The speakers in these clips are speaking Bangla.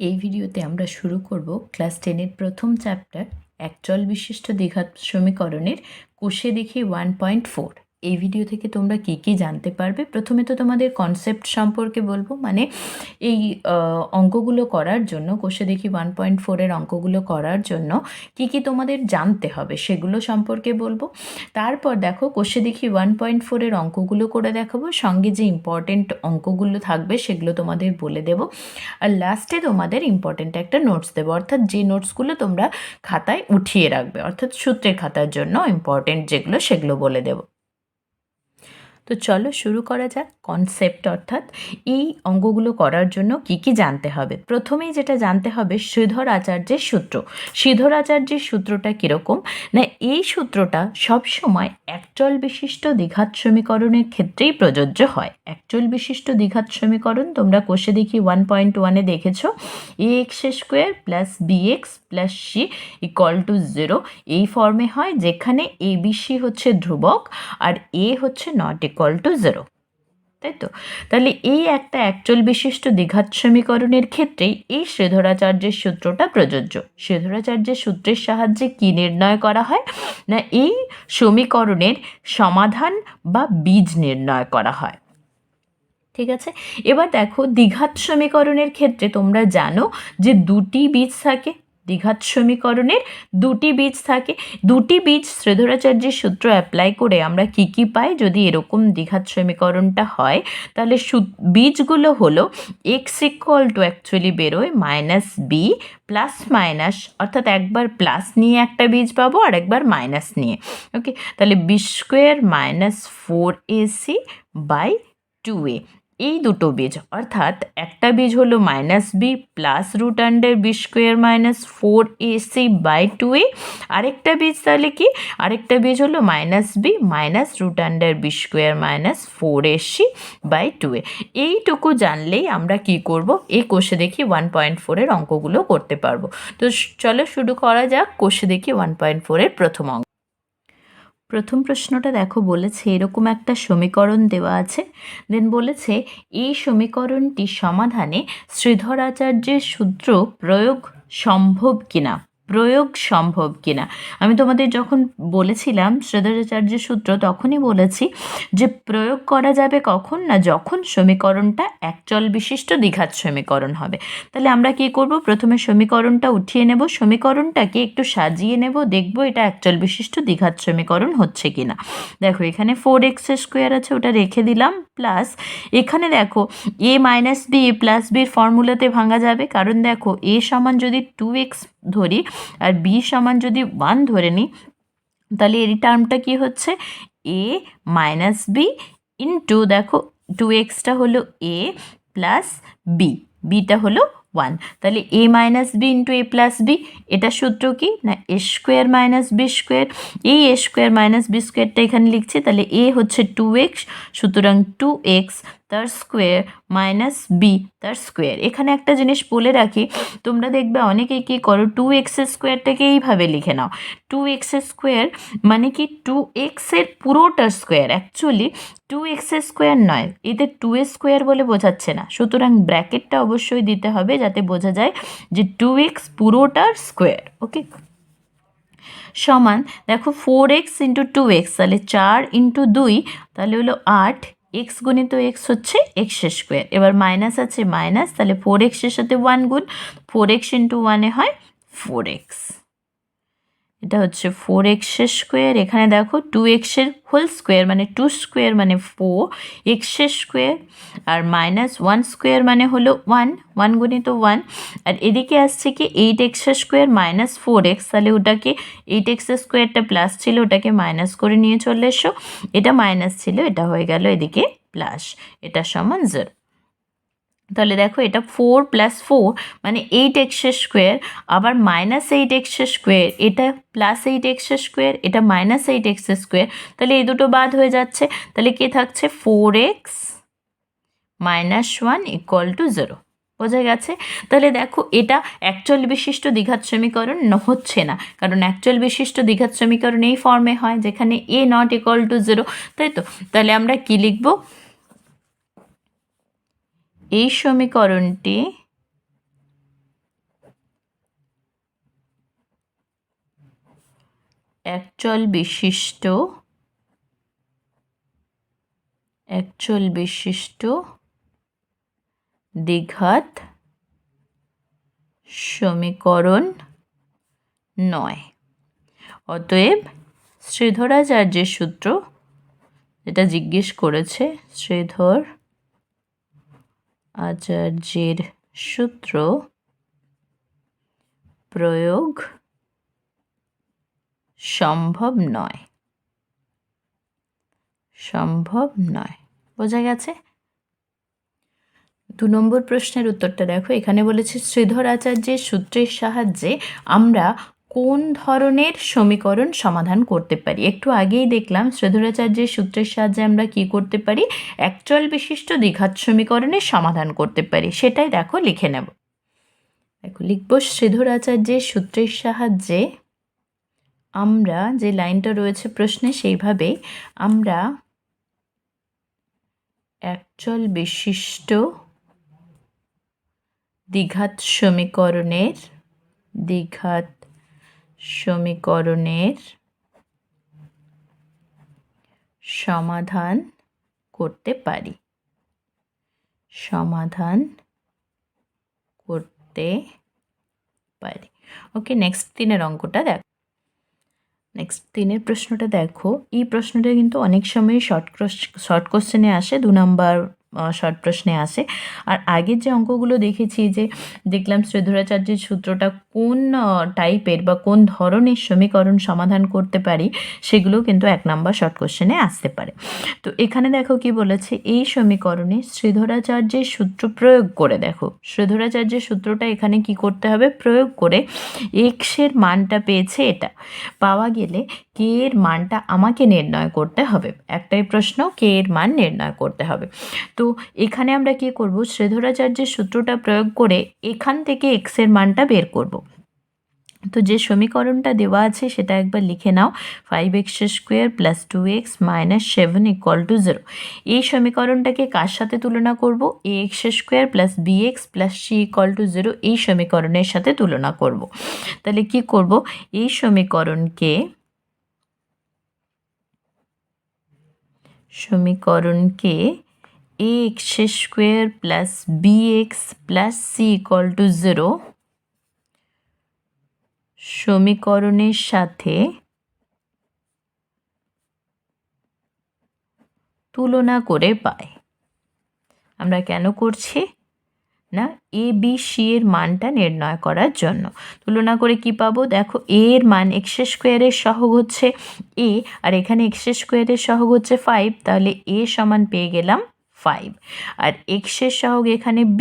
এই ভিডিওতে আমরা শুরু করব ক্লাস 10-এর প্রথম চ্যাপ্টার একচল বিশিষ্ট দ্বিঘাত সমীকরণের কোষে দেখি 1.4। এই ভিডিও থেকে তোমরা কি কি জানতে পারবে? প্রথমে তো তোমাদের কনসেপ্ট সম্পর্কে বলবো, মানে এই অঙ্কগুলো করার জন্য, কোষে দেখি 1.4-এর অঙ্কগুলো করার জন্য কি কি তোমাদের জানতে হবে সেগুলো সম্পর্কে বলবো। তারপর দেখো কোষে দেখি 1.4-এর অঙ্কগুলো করে দেখাবো, সঙ্গে যে ইম্পর্টেন্ট অঙ্কগুলো থাকবে সেগুলো তোমাদের বলে দেবো। আর লাস্টে তোমাদের ইম্পর্টেন্ট একটা নোটস দেবো, অর্থাৎ যে নোটসগুলো তোমরা খাতায় উঠিয়ে রাখবে, অর্থাৎ সূত্রের খাতার জন্য ইম্পর্টেন্ট যেগুলো সেগুলো বলে দেবো। তো চলো শুরু করা যাক। কনসেপ্ট অর্থাৎ এই অঙ্কগুলো করার জন্য কি কি জানতে হবে। প্রথমেই যেটা জানতে হবে শ্রীধর আচার্যের সূত্র। শ্রীধর আচার্যের সূত্রটা কীরকম না, এই সূত্রটা সবসময় একচল বিশিষ্ট দ্বিঘাত সমীকরণের ক্ষেত্রেই প্রযোজ্য হয়। একচল বিশিষ্ট দ্বিঘাত সমীকরণ তোমরা কোষে দেখি 1.1-এ দেখেছ, ax square plus bx plus c equal to 0 এই ফর্মে হয়, যেখানে abc হচ্ছে ধ্রুবক আর a হচ্ছে নট ইকুয়াল টু 0, তাই তো? তাহলে এই একটা একচল বিশিষ্ট দ্বিঘাত সমীকরণের ক্ষেত্রেই এই শ্রীধরাচার্যের সূত্রটা প্রযোজ্য। শ্রীধরাচার্যের সূত্রের সাহায্যে কি নির্ণয় করা হয় না, এই সমীকরণের সমাধান বা বীজ নির্ণয় করা হয়। ঠিক আছে, এবার দেখো দ্বিঘাত সমীকরণের ক্ষেত্রে তোমরা জানো যে দুটি বীজ থাকে। দ্বিঘাত সমীকরণের দুটি বীজ থাকে। দুটি বীজ শ্রীধরাচার্যের সূত্র অ্যাপ্লাই করে আমরা কি কি পাই, যদি এরকম দ্বিঘাত সমীকরণটা হয় তাহলে বীজগুলো হলো এক্স ইকুয়াল টু অ্যাকচুয়ালি বেরোয় মাইনাস বি প্লাস মাইনাস, অর্থাৎ একবার প্লাস নিয়ে একটা বীজ পাবো আর একবার মাইনাস নিয়ে। ওকে, তাহলে B square minus 4ac by 2a, এই দুটো বীজ, অর্থাৎ একটা বীজ হলো minus b plus root under b square minus 4ac by 2a, আরেকটা বীজ তাহলে কি, আরেকটা বীজ হলো minus b minus root under b square minus 4ac by 2a। এইটুকু জানলেই আমরা কি করব, এই কোষে দেখি 1.4-এর অঙ্কগুলো করতে পারবো। তো চলো শুরু করা যাক কোষে দেখি 1.4-এর প্রথম অঙ্ক। প্রথম প্রশ্নটা দেখো, বলেছে এরকম একটা সমীকরণ দেওয়া আছে, দেন বলেছে এই সমীকরণটি সমাধানে শ্রীধর আচার্যের সূত্র প্রয়োগ সম্ভব কিনা। প্রয়োগ সম্ভব কিনা, আমি তোমাদের যখন বলেছিলাম শ্রীধরাচার্যের সূত্র তখনই বলেছি যে প্রয়োগ করা যাবে কখন না, যখন সমীকরণটা একচল বিশিষ্ট দ্বিঘাত সমীকরণ হবে। তাহলে আমরা কি করব, প্রথমে সমীকরণটা উঠিয়ে নেব, সমীকরণটাকে একটু সাজিয়ে নেব, দেখব এটা একচল বিশিষ্ট দ্বিঘাত সমীকরণ হচ্ছে কিনা। দেখো এখানে 4x স্কোয়ার আছে, ওটা রেখে দিলাম, প্লাস এখানে দেখো a মাইনাস বি প্লাস বির ফর্মুলাতে ভাঙা যাবে, কারণ দেখো a সমান যদি 2x ধরি আর b সমান যদি 1 ধরে নিই, তাহলে এই টার্মটা কি হচ্ছে a মাইনাস বি ইন্টু, দেখো 2xটা হলো a প্লাস বি, বিটা হলো 1, তাহলে a minus b into a plus b, এটা সূত্র কি না a square minus b square. এই এ স্কোয়ার মাইনাস বি স্কোয়ারটা এখানে লিখছি, তাহলে a হচ্ছে 2x, সুতরাং 2x তার স্কোয়ার মাইনাস বি তার স্কোয়ার। এখানে একটা জিনিস বলে রাখি, তোমরা দেখবে অনেকেই কী করো, 2x স্কোয়ারটাকে এইভাবে লিখে নাও, 2x স্কোয়ার মানে কি 2x-এর পুরোটার স্কোয়ার, অ্যাকচুয়ালি 2x স্কোয়ার নয়, এতে 2a স্কোয়ার বলে বোঝাচ্ছে না, সুতরাং ব্র্যাকেটটা অবশ্যই দিতে হবে যাতে বোঝা যায় যে 2x পুরোটার স্কোয়ার। ওকে, সমান দেখো 4x ইন্টু 2x, তাহলে 4 ইন্টু 2 তাহলে হলো 8, এক্স গুণিত এক্স হচ্ছে এক্স স্কোয়ার, এবার মাইনাস আছে মাইনাস, তাহলে 4x-এর সাথে 1 গুণ, 4x ইন্টু 1-এ হয় 4x, এটা হচ্ছে 4x স্কোয়ার। এখানে দেখো 2x-এর হোল স্কোয়ার মানে 2 স্কোয়ার মানে 4x স্কোয়ার, আর মাইনাস 1 স্কোয়ার মানে হলো 1, 1 গুণিত 1, আর এদিকে আসছে কি 8x স্কোয়ার মাইনাস 4x, তাহলে ওটাকে 8x স্কোয়ারটা প্লাস ছিল ওটাকে মাইনাস করে নিয়ে চলে এসো, এটা মাইনাস ছিল এটা হয়ে গেল এদিকে প্লাস, এটা সমান 0। তাহলে দেখো এটা 4 প্লাস 4 মানে 8x স্কোয়ার, আবার মাইনাস 8x স্কোয়ার, এটা প্লাস 8x স্কোয়ার, এটা মাইনাস 8x স্কোয়ার, তাহলে এই দুটো বাদ হয়ে যাচ্ছে, তাহলে কে থাকছে 4x মাইনাস 1 ইকুয়াল টু 0। বোঝা গেছে? তাহলে দেখো এটা একচল বিশিষ্ট দ্বিঘাত সমীকরণ হচ্ছে না, কারণ একচল বিশিষ্ট দ্বিঘাত সমীকরণ এই ফর্মে হয় যেখানে a নট ইকুয়াল টু 0, তাই তো? তাহলে আমরা কি লিখব, এই সমীকরণটি একচল বিশিষ্ট দ্বিঘাত সমীকরণ নয়। অতএব শ্রীধরাচার্যের সূত্র, যেটা জিজ্ঞেস করেছে, শ্রীধর আচার্যের সূত্র প্রয়োগ সম্ভব নয়। বোঝা গেছে? 2 নম্বর প্রশ্নের উত্তরটা দেখো। এখানে বলেছে শ্রীধর আচার্যের সূত্রের সাহায্যে আমরা কোন ধরনের সমীকরণ সমাধান করতে পারি। একটু আগেই দেখলাম শ্রীধরাচার্যের সূত্রের সাহায্যে আমরা কি করতে পারি, একচল বিশিষ্ট দ্বিঘাত সমীকরণের সমাধান করতে পারি। সেটাই দেখো লিখে নেব। দেখো লিখব, শ্রীধরাচার্যের সূত্রের সাহায্যে আমরা, যে লাইনটা রয়েছে প্রশ্নে সেইভাবে, আমরা একচল বিশিষ্ট দ্বিঘাত সমীকরণের সমাধান করতে পারি। ওকে, নেক্সট 3 অঙ্কটা দেখো। নেক্সট 3 প্রশ্নটা দেখো। এই প্রশ্নটা কিন্তু অনেক সময় শর্ট কোশ্চেনে আসে, 2 নম্বর শর্ট প্রশ্নে আসে। আর আগের যে অঙ্কগুলো দেখেছি, যে দেখলাম শ্রীধরাচার্যের সূত্রটা কোন টাইপের বা কোন ধরনের সমীকরণ সমাধান করতে পারি, সেগুলো কিন্তু 1 নম্বর শর্ট কোশ্চেনে আসতে পারে। তো এখানে দেখো কি বলেছে, এই সমীকরণে শ্রীধরাচার্যের সূত্র প্রয়োগ করে, দেখো শ্রীধরাচার্যের সূত্রটা এখানে কি করতে হবে, প্রয়োগ করে এক্সের মানটা পেয়েছে, এটা পাওয়া গেলে কে এর মানটা আমাকে নির্ণয় করতে হবে। একটাই প্রশ্ন, কে এর মান নির্ণয় করতে হবে। তো এখানে আমরা কি করব, শ্রীধরাচার্যের সূত্রটা প্রয়োগ করে এখান থেকে এক্স এর মানটা বের করব। তো যে সমীকরণটা দেওয়া আছে সেটা একবার লিখে নাও, 5x² + 2x - 7 = 0। এই সমীকরণটাকে কার সাথে তুলনা করব, ax² + bx + c = 0 এই সমীকরণের সাথে তুলনা করব। তাহলে কি করব, এই সমীকরণকে ax² + bx + c = 0 সমীকরণের সাথে তুলনা করে পাই। আমরা কেন করছি না, এ বি সি এর মানটা নির্ণয় করার জন্য। তুলনা করে কি পাবো, দেখো এ এর মান x² এর সহগ হচ্ছে a, আর এখানে x² এর সহগ হচ্ছে 5, তাহলে a সমান পেয়ে গেলাম 5। আর x এর সহগ এখানে b,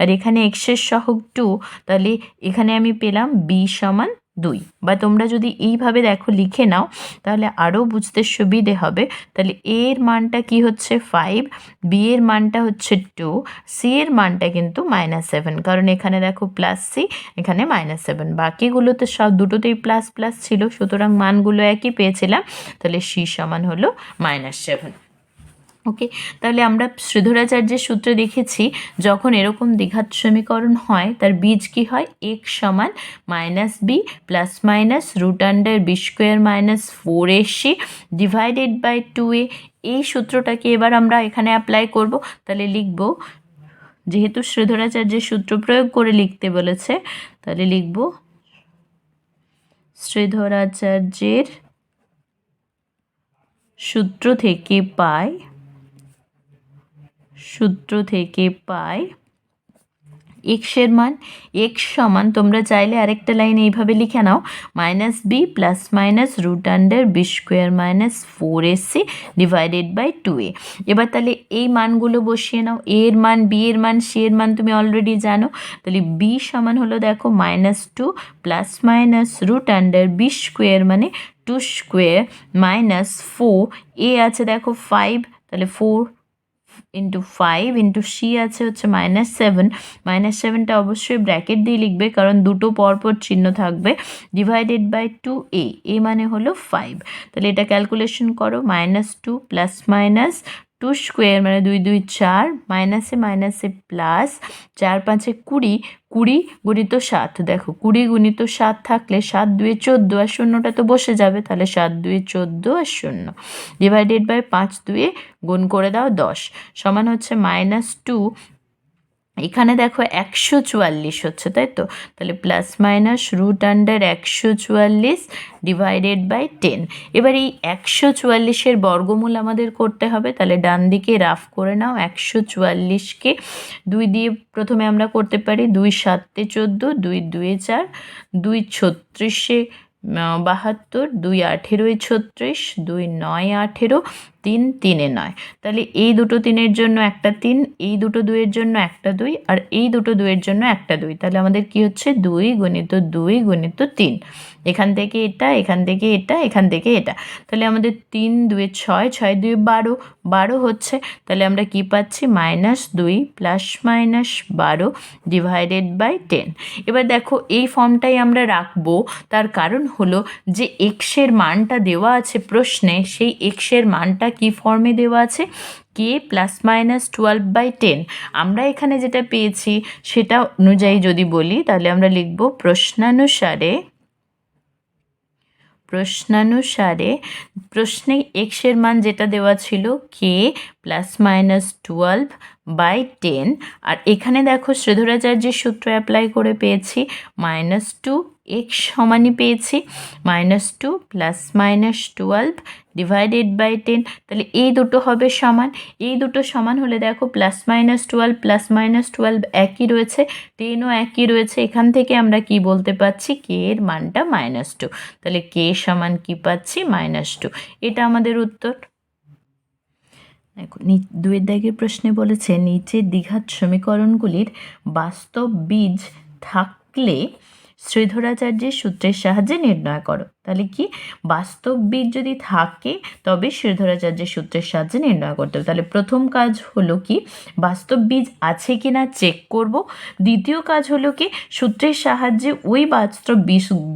আর এখানে x এর সহগ 2, তাহলে এখানে আমি পেলাম b সমান 2। বা তোমরা যদি এইভাবে দেখো লিখে নাও, তাহলে আরও বুঝতে সুবিধে হবে। তাহলে a এর মানটা কি হচ্ছে 5, b এর মানটা হচ্ছে 2, c এর মানটা কিন্তু -7, কারণ এখানে দেখো +c, এখানে -7। বাকিগুলোতে সব দুটোতেই প্লাস প্লাস ছিল, সুতরাং মানগুলো একই পেয়েছিলাম। তাহলে c সমান হলো -7। ওকে, তাহলে আমরা শ্রীধরাচার্যের সূত্রে দেখেছি, যখন এরকম দ্বিঘাত সমীকরণ হয় তার বীজ কি হয়, x সমান -b ± √b² - 4ac / 2a। এই সূত্রটাকে এবার আমরা এখানে অ্যাপ্লাই করব। তাহলে লিখব, যেহেতু শ্রীধরাচার্যের সূত্র প্রয়োগ করে লিখতে বলেছে, তাহলে লিখব শ্রীধরাচার্যের সূত্র থেকে পাই x এর মান। x সমান, তোমরা চাইলে আরেকটা লাইন এইভাবে লিখে নাও, -b ± √b² - 4ac / 2a। এবার তাহলে এই মানগুলো বসিয়ে নাও, a এর মান, b এর মান, c এর মান তুমি অলরেডি জানো। তাহলে b সমান হলো, দেখো -2 ± √b² মানে 2² -4, a আছে দেখো 5, তাহলে 4 × 5 × c আছে হচ্ছে -7, -7টা অবশ্যই ব্র্যাকেট দিয়ে লিখবে, কারণ দুটো পরপর চিহ্ন থাকবে, / 2a, মানে হলো 5। তাহলে এটা ক্যালকুলেশন করো, -2 ± টু স্কোয়ার মানে 2 2 4 মাইনাসে মাইনাসে প্লাস 4 5 20 20 গুণিত 7 দেখো 20 গুণিত 7 থাকলে 7 2 14 আর শূন্যটা তো বসে যাবে তাহলে 7 2 14 আর শূন্য ডিভাইডেড বাই 5 2 গুণ করে দাও 10 সমান হচ্ছে -2 এখানে দেখো 144 হচ্ছে তাই তো তাহলে plus minus root under 144 divided by 10 এবার এই 144-এর বর্গমূল আমাদের করতে হবে তাহলে ডান দিকে রাফ করে নাও 144-কে 2 দিয়ে প্রথমে আমরা করতে পারি 2 7 14 2 2 4 2 36 72 2 18 36 2 9 18 3 3 9 তাহলে এই দুটো 3-এর জন্য একটা 3 এই দুটো 2-এর জন্য একটা 2 আর এই দুটো 2-এর জন্য একটা 2 তাহলে আমাদের কি হচ্ছে 2 গুণিত 2 গুণিত 3 এখান থেকে এটা এখান থেকে এটা এখান থেকে এটা তাহলে আমাদের 3 2 6 6 2 12 12 হচ্ছে তাহলে আমরা কি পাচ্ছি -2 প্লাস মাইনাস 12 ডিভাইডেড বাই 10 এবার দেখো এই ফর্মটাই আমরা রাখবো তার কারণ হলো যে এক্সের মানটা দেওয়া আছে প্রশ্নে সেই এক্সের মানটা কি ফর্মে দেওয়া আছে কে প্লাস মাইনাস 12/10 আমরা এখানে যেটা পেয়েছি সেটা অনুযায়ী যদি বলি তাহলে আমরা লিখব প্রশ্নে এক্সের মান যেটা দেওয়া ছিল কে প্লাস মাইনাস 12/10 আর এখানে দেখো শ্রীধরাচার্যের সূত্র অ্যাপ্লাই করে পেয়েছি -2 এক্স সমানই পেয়েছি -2 প্লাস মাইনাস 12 ডিভাইডেড বাই 10 তাহলে এই দুটো হবে সমান এই দুটো সমান হলে দেখো প্লাস মাইনাস 12 একই রয়েছে 10ও একই রয়েছে এখান থেকে আমরা কি বলতে পারছি কে এর মানটা -2 তাহলে কে সমান কি পাচ্ছি -2 এটা আমাদের উত্তর দেখো 2-এর দাগের প্রশ্নে বলেছে নিচের দ্বিঘাত সমীকরণগুলির বাস্তব বীজ থাকলে শ্রীধরাচার্যের সূত্রের সাহায্যে নির্ণয় করো তাহলে কি বাস্তব বীজ যদি থাকে তবে শ্রীধরাচার্যের সূত্রের সাহায্যে নির্ণয় করতে হবে তাহলে প্রথম কাজ হলো কি বাস্তব বীজ আছে কি না চেক করব দ্বিতীয় কাজ হলো কি সূত্রের সাহায্যে ওই বাস্তব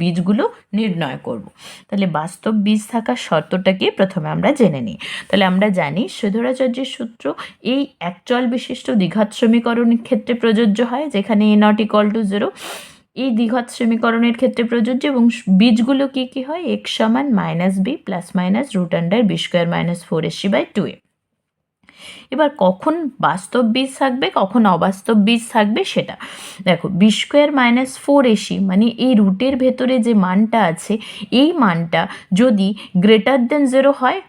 বীজগুলো নির্ণয় করব তাহলে বাস্তব বীজ থাকার শর্তটাকে প্রথমে আমরা জেনে নিই তাহলে আমরা জানি শ্রীধরাচার্যের সূত্র এই একচল বিশিষ্ট দ্বিঘাত সমীকরণের ক্ষেত্রে প্রযোজ্য হয় যেখানে a≠0 এই দ্বিঘাত সমীকরণের ক্ষেত্রে প্রযোজ্য এবং বীজগুলো কি কি হয় x সমান -b plus minus root under b square -4ac/2a এবার কখন বাস্তব বীজ থাকবে কখন অবাস্তব বীজ থাকবে সেটা দেখো বি স্কোয়ার -4ac মানে এই রুটের ভেতরে যে মানটা আছে এই মানটা যদি গ্রেটার দেন 0 হয়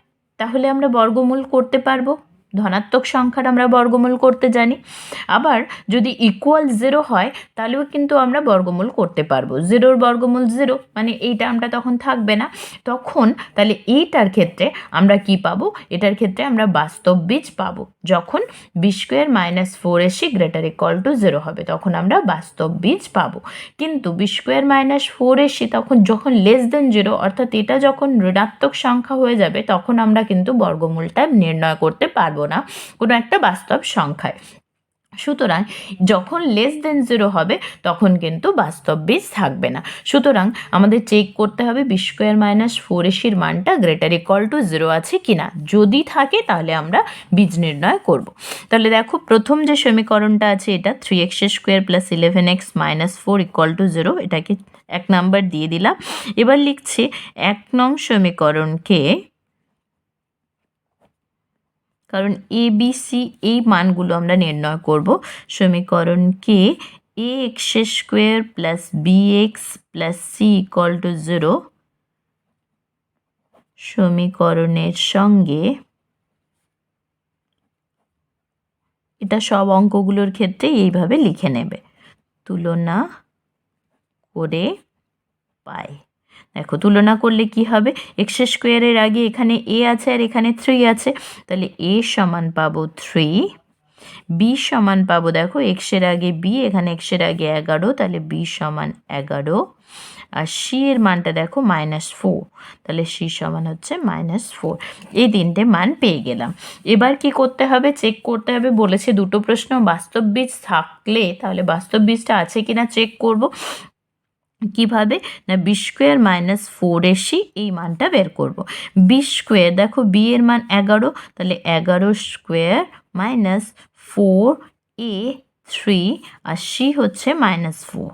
তাহলে আমরা বর্গমূল করতে পারবো ধনাত্মক সংখ্যার আমরা বর্গমূল করতে জানি আবার যদি ইকুয়াল 0 হয় তাহলেও কিন্তু আমরা বর্গমূল করতে পারবো 0-র বর্গমূল 0 মানে এই টার্মটা তখন থাকবে না তখন তাহলে এইটার ক্ষেত্রে আমরা কি পাবো এটার ক্ষেত্রে আমরা বাস্তব বীজ পাবো যখন b square -4ac greater equal to 0 হবে তখন আমরা বাস্তব বীজ পাবো কিন্তু বি স্কোয়ার -4ac তখন যখন লেস দেন 0 অর্থাৎ এটা যখন ঋণাত্মক সংখ্যা হয়ে যাবে তখন আমরা কিন্তু বর্গমূলটা নির্ণয় করতে পারবো না কোনো একটা বাস্তব সংখ্যায় সুতরাং যখন লেস দেন 0 হবে তখন কিন্তু বাস্তব বীজ থাকবে না সুতরাং আমাদের চেক করতে হবে বি স্কোয়ার -4ac-র মানটা গ্রেটার ইকুয়াল টু 0 আছে কিনা যদি থাকে তাহলে আমরা বীজ নির্ণয় করব তাহলে দেখো প্রথম যে সমীকরণটা আছে এটা 3x² + 11x - 4 = 0 এটাকে 1 নাম্বার দিয়ে দিলাম এবার লিখছি 1 নং সমীকরণকে কারণ এ বি সি এই মানগুলো আমরা নির্ণয় করব সমীকরণকে ax² + bx + c = 0 সমীকরণের সঙ্গে এটা সব অঙ্কগুলোর ক্ষেত্রে এইভাবে লিখে নেবে তুলনা করে পাই দেখো তুলনা করলে কি হবে x² এর আগে এখানে a আছে আর এখানে 3 আছে তাহলে a সমান পাবো 3 b সমান পাবো দেখো x এর আগে b এখানে x এর আগে 11 তাহলে b সমান 11 আর c এর মানটা দেখো -4 তাহলে c সমান হচ্ছে -4 এই তিনটে মান পেয়ে গেলাম এবার কি করতে হবে চেক করতে হবে বলেছে দুটো প্রশ্ন বাস্তব বীজ থাকলে তাহলে বাস্তব বীজটা আছে কিনা চেক করব কিভাবে না বি স্কোয়ার মাইনাস 4ac এই মানটা বের করব। বি স্কোয়ার দেখো বি এর মান 11, তাহলে 11 স্কোয়ার মাইনাস 4a3 আর সি হচ্ছে -4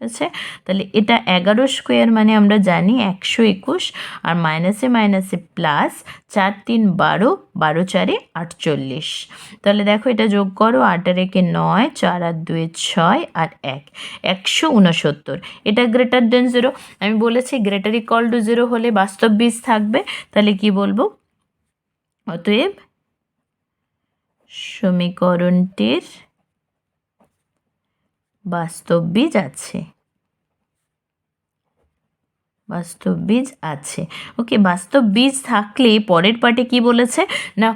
আছে। তাহলে এটা 11 স্কোয়ার মানে আমরা জানি 121, আর মাইনাসে মাইনাসে প্লাস, 4 3 12, 12 4 48। তাহলে দেখো এটা যোগ করো, 8 আর 1 9, 4 আর 2 6 আর 1 169। এটা গ্রেটার দেন 0, আমি বলেছি গ্রেটার ইকুয়াল টু 0 হলে বাস্তব বীজ থাকবে। তাহলে কি বলবো, অতএব সমীকরণটির বাস্তব বীজ আছে, বাস্তব বীজ আছে। ওকে, বাস্তব বীজ থাকলে পরের পার্টে কি বলেছে না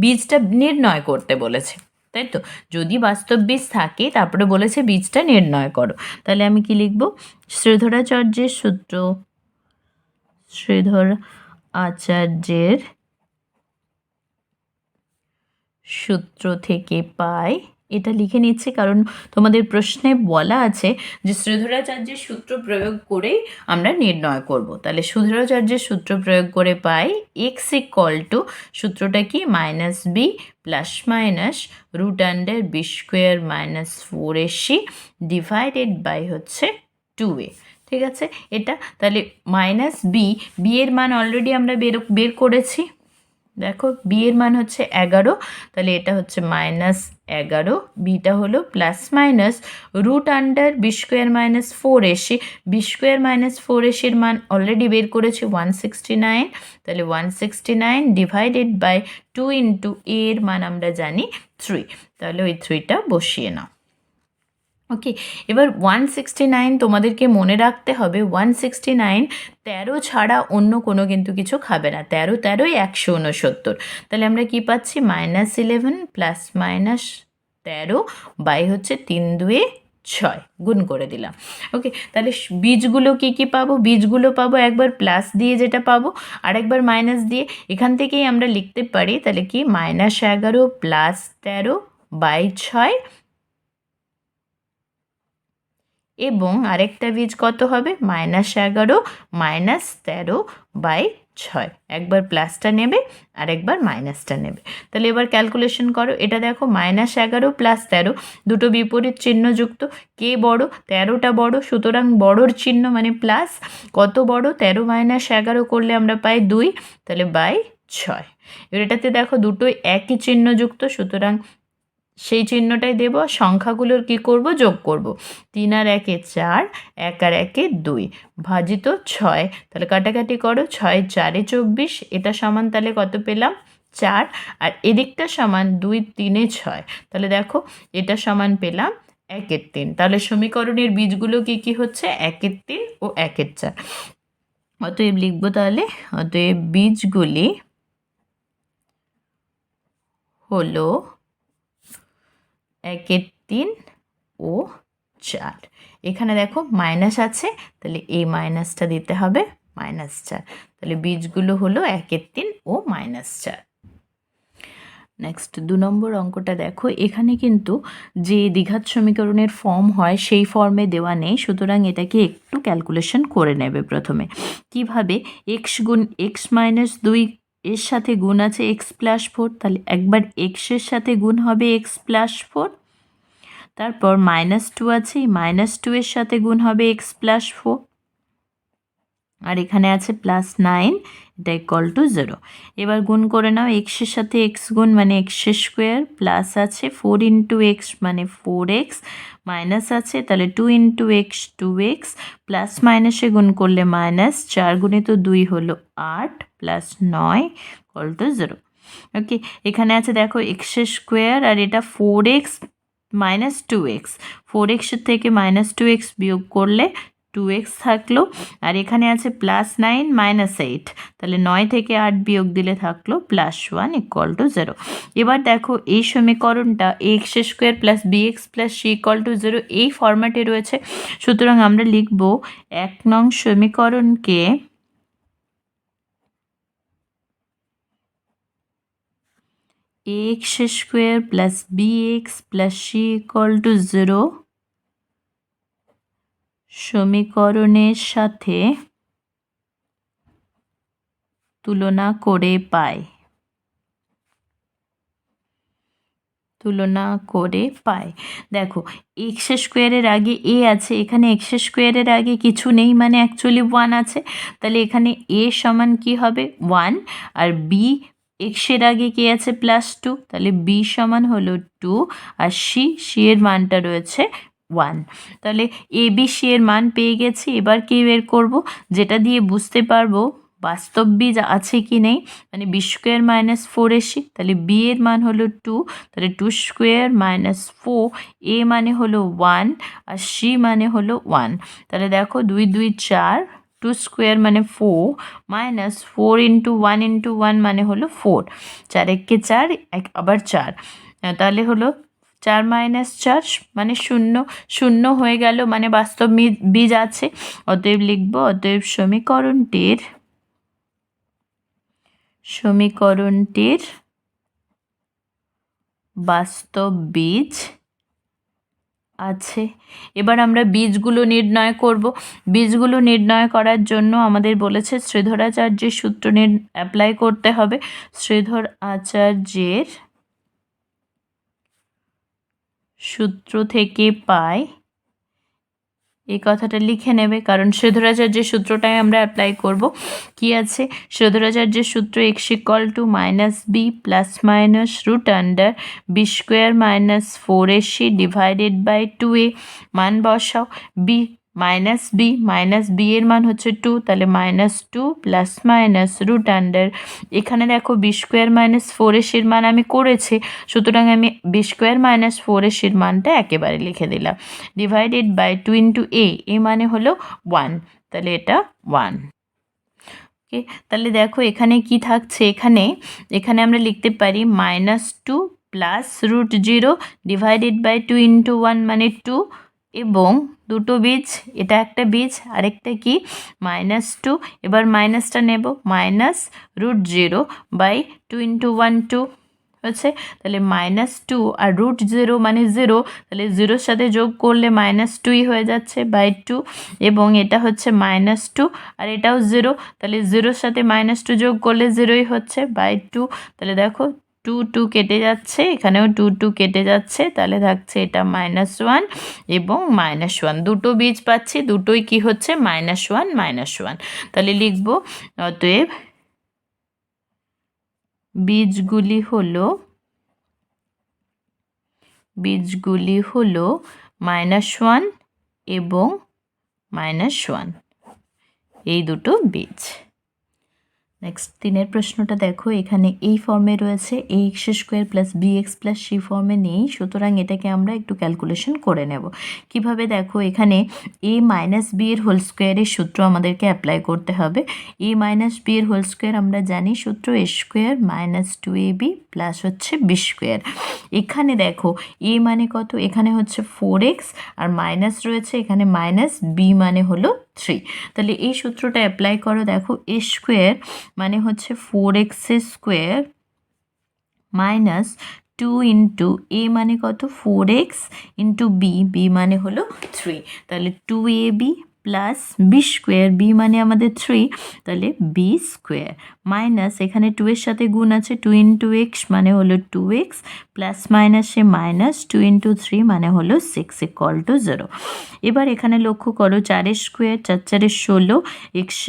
বীজটা নির্ণয় করতে বলেছে, তাই তো। যদি বাস্তব বীজ থাকে তারপরে বলেছে বীজটা নির্ণয় করো। তাহলে আমি কি লিখব, শ্রীধরাচার্যের সূত্র, শ্রীধর আচার্যের সূত্র থেকে পাই, এটা লিখে নিচ্ছি কারণ তোমাদের প্রশ্নে বলা আছে যে শ্রীধরাচার্যের সূত্র প্রয়োগ করেই আমরা নির্ণয় করব। তাহলে শ্রীধরাচার্যের সূত্র প্রয়োগ করে পাই এক্স ইকুয়াল টু, সূত্রটা কি minus b plus minus root under b square minus 4ac divided by হচ্ছে 2a। ঠিক আছে, এটা তাহলে মাইনাস বি এর মান অলরেডি আমরা বের করেছি। দেখো বি এর মান হচ্ছে 11, তাহলে এটা হচ্ছে -11, বিটা হলো plus minus root under b square minus 4ac, b square minus 4ac-র মান অলরেডি বের করেছি 169, তাহলে 169 ডিভাইডেড বাই 2 ইন্টু এ এর মান আমরা জানি 3, তাহলে ওই 3টা বসিয়ে নাও। ওকে, এবার 169 তোমাদেরকে মনে রাখতে হবে, 169 13 ছাড়া অন্য কোনো কিন্তু কিছু খাবে না, 13 13ই 169। তাহলে আমরা কি পাচ্ছি -11 প্লাস -13 বাই হচ্ছে 3 2 6, গুণ করে দিলাম। ওকে, তাহলে বীজগুলো কি কি পাবো, বীজগুলো পাবো একবার প্লাস দিয়ে যেটা পাবো, আরেকবার মাইনাস দিয়ে। এখান থেকেই আমরা লিখতে পারি তাহলে কি -11 প্লাস 13 বাই 6, এবং আরেকটা বীজ কত হবে -11 মাইনাস 13 বাই 6, একবার প্লাসটা নেবে আর একবার মাইনাসটা নেবে। তাহলে এবার ক্যালকুলেশন করো, এটা দেখো -11 প্লাস 13 দুটো বিপরীত চিহ্নযুক্ত, কে বড়, 13টা বড়, সুতরাং বড়র চিহ্ন মানে প্লাস। কত বড়, 13 মাইনাস 11 করলে আমরা পাই 2, তাহলে বাই 6। এবার এটাতে দেখো দুটোই একই চিহ্নযুক্ত, সুতরাং সেই চিহ্নটাই দেব, সংখ্যাগুলোর কি করব, যোগ করব। 3 আর 1 4, 1 আর 1 2 ভাজিত 6, তাহলে কাটাকাটি করো, 6 4 24, এটা সমান তাহলে কত পেলাম 4, আর এদিকটা সমান 2 3 6, তাহলে দেখো এটা সমান পেলাম 1 3। তাহলে সমীকরণের বীজগুলো কি কি হচ্ছে 1 3 ও 1 4। অতএব লিখবো তাহলে, অতএব বীজগুলি হলো 1 3 ও 4। এখানে দেখো মাইনাস আছে, তাহলে এই মাইনাসটা দিতে হবে -4, তাহলে বীজগুলো হলো 1 3 ও -4। নেক্সট 2 নম্বর অঙ্কটা দেখো, এখানে কিন্তু যে দ্বিঘাত সমীকরণের ফর্ম হয় সেই ফর্মে দেওয়া নেই, সুতরাং এটাকে একটু ক্যালকুলেশন করে নেবে প্রথমে। কিভাবে, এক্স গুণ এক্স মাইনাস 2 এর সাথে গুণ আছে এক্স প্লাস 4, তাহলে একবার এক্সের সাথে গুণ হবে এক্স প্লাস 4, তারপর -2 আছে, -2 এর সাথে গুণ হবে এক্স প্লাস 4, আর এখানে আছে +9, এটা ইকুয়াল টু 0। এবার গুণ করে নাও, এক্সের সাথে এক্স গুণ মানে এক্স স্কোয়ার, প্লাস আছে 4 ইন্টু এক্স মানে 4x, মাইনাস আছে তাহলে 2 ইন্টু এক্স 2x, প্লাস মাইনাসে গুণ করলে মাইনাস, 4 গুণিত 2 হলো 8 প্লাস 9 ইকুয়াল টু 0। ওকে, এখানে আছে দেখো এক্স স্কোয়ার, আর এটা 4x মাইনাস 2x, 4x থেকে -2x বিয়োগ করলে 2x থাকলো, আর এখানে আছে +9 -8, তাহলে 9 থেকে 8 বিয়োগ দিলে থাকলো +1 ইকুয়াল টু 0। এবার দেখো এই সমীকরণটা x square plus b x plus c equal to 0 এই ফরম্যাটে রয়েছে, সুতরাং আমরা লিখব 1 নং সমীকরণকে x square plus b x plus c equal to 0 সমীকরণের সাথে তুলনা করে পাই। দেখো এক্স স্কোয়ারের আগে এ আছে, এখানে এক্স স্কোয়ারের আগে কিছু নেই, মানে অ্যাকচুয়ালি 1 আছে। তাহলে এখানে এ সমান কি হবে 1, আর বি এক্সের আগে কি আছে +2, তাহলে বি সমান হলো 2, আর সি এর মানটা রয়েছে 1। তাহলে এ বি সি এর মান পেয়ে গেছি। এবার কি বের করব, যেটা দিয়ে বুঝতে পারবো বাস্তব বীজ আছে কি নেই, মানে বি স্কোয়ার -4ac, তাহলে বি এর মান হলো 2, তাহলে 2 স্কোয়ার -4, এ মানে হলো 1, আর সি মানে হলো 1। তাহলে দেখো 2 2 4, 2 স্কোয়ার মানে 4, -4 × 1 × 1 মানে হলো 4, 4 একে 4, আবার 4, তাহলে হলো 4 - 4 মানে 0, 0 হয়ে গেল, মানে বাস্তব বীজ আছে। অতএব লিখব, অতএব সমীকরণটির বাস্তব বীজ আছে। এবার আমরা বীজগুলো নির্ণয় করব। বীজগুলো নির্ণয় করার জন্য আমাদের বলেছে শ্রীধরাচার্যের সূত্র অ্যাপ্লাই করতে হবে। শ্রীধর আচার্যের সূত্র থেকে পাই, এই কথাটা লিখে নেবে, কারণ শ্রীধরাচার্যের সূত্রটাই আমরা অ্যাপ্লাই করব। কি আছে শ্রীধরাচার্যের সূত্র, x = -b ± √b² -4ac / 2a। মান বসাও, b এর মান হচ্ছে 2, তাহলে -2 ± এখানে দেখো b² -4ac এর মান আমি করেছি, সুতরাং আমি b² -4ac এর মানটা একেবারে লিখে দিলাম, / 2 × a মানে হলো 1, তাহলে এটা 1। ওকে, তাহলে দেখো এখানে কি থাকছে, এখানে আমরা লিখতে পারি -2 +√0 / 2 × 1 মানে 2, এবং দুটো বীজ, এটা একটা বীজ, আরেকটা কি -2, এবার মাইনাসটা নেব, -√0 / 2 × 1 2 হচ্ছে, তাহলে -2 আর √0 মানে 0, তাহলে 0-র সাথে যোগ করলে -2ই হয়ে যাচ্ছে /2, এবং এটা হচ্ছে -2 আর এটাও 0, তাহলে 0-র সাথে -2 যোগ করলে 0ই হচ্ছে /2। তাহলে দেখো 2 2 কেটে যাচ্ছে, এখানেও 2 2 কেটে যাচ্ছে, তাহলে থাকছে এটা -1 এবং -1, দুটো বীজ পাচ্ছি, দুটোই কি হচ্ছে -1 -1। তাহলে লিখব, অতএব বীজগুলি হলো -1 এবং -1, এই দুটো বীজ। নেক্সট 3-এর প্রশ্নটা দেখো, এখানে এই ফর্মে রয়েছে, ax² + bx + c ফর্মে নেই, সুতরাং এটাকে আমরা একটু ক্যালকুলেশন করে নেব। কিভাবে দেখো, এখানে a - b এর হোল স্কোয়ারের সূত্র আমাদেরকে অ্যাপ্লাই করতে হবে। a - b এর হোল স্কোয়ার আমরা জানি সূত্র, a² - 2ab প্লাস হচ্ছে b²। এখানে দেখো a মানে কত, এখানে হচ্ছে 4x, আর মাইনাস রয়েছে এখানে -b মানে হলো 3, তাহলে এই সূত্রটা অ্যাপ্লাই করো। দেখো a² মানে হচ্ছে 4x² -2 × a মানে কত 4x × b মানে হলো 3, তাহলে 2ab প্লাস b², b মানে আমাদের 3, তাহলে b² মাইনাস এখানে 2 এর সাথে গুণ আছে, 2 × x মানে হলো 2x, প্লাস মাইনাসে -2 × 3 মানে হলো 6 = 0। এবার এখানে লক্ষ্য করো 4 স্কোয়ার, 4 4 16, x²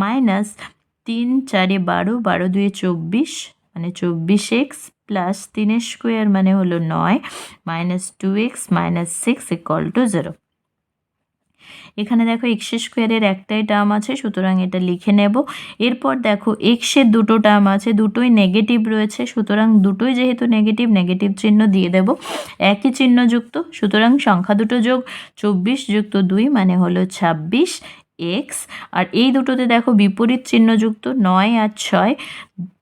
মাইনাস 3 4 12, 12 2 24 মানে 24x, প্লাস 3 স্কোয়ার মানে হলো 9, -2x -6 = 0। এখানে দেখো x² এর একটাই টার্ম আছে, সুতরাং এটা লিখে নেব। এরপর দেখো x এর দুটো টার্ম আছে, দুটোই নেগেটিভ রয়েছে, সুতরাং দুটোই যেহেতু নেগেটিভ, নেগেটিভ চিহ্ন দিয়ে দেব, একই চিহ্ন যুক্ত, সুতরাং সংখ্যা দুটো যোগ, 24 + 2 মানে হলো 26x, আর এই দুটোতে দেখো বিপরীত চিহ্ন যুক্ত, 9 আর 6,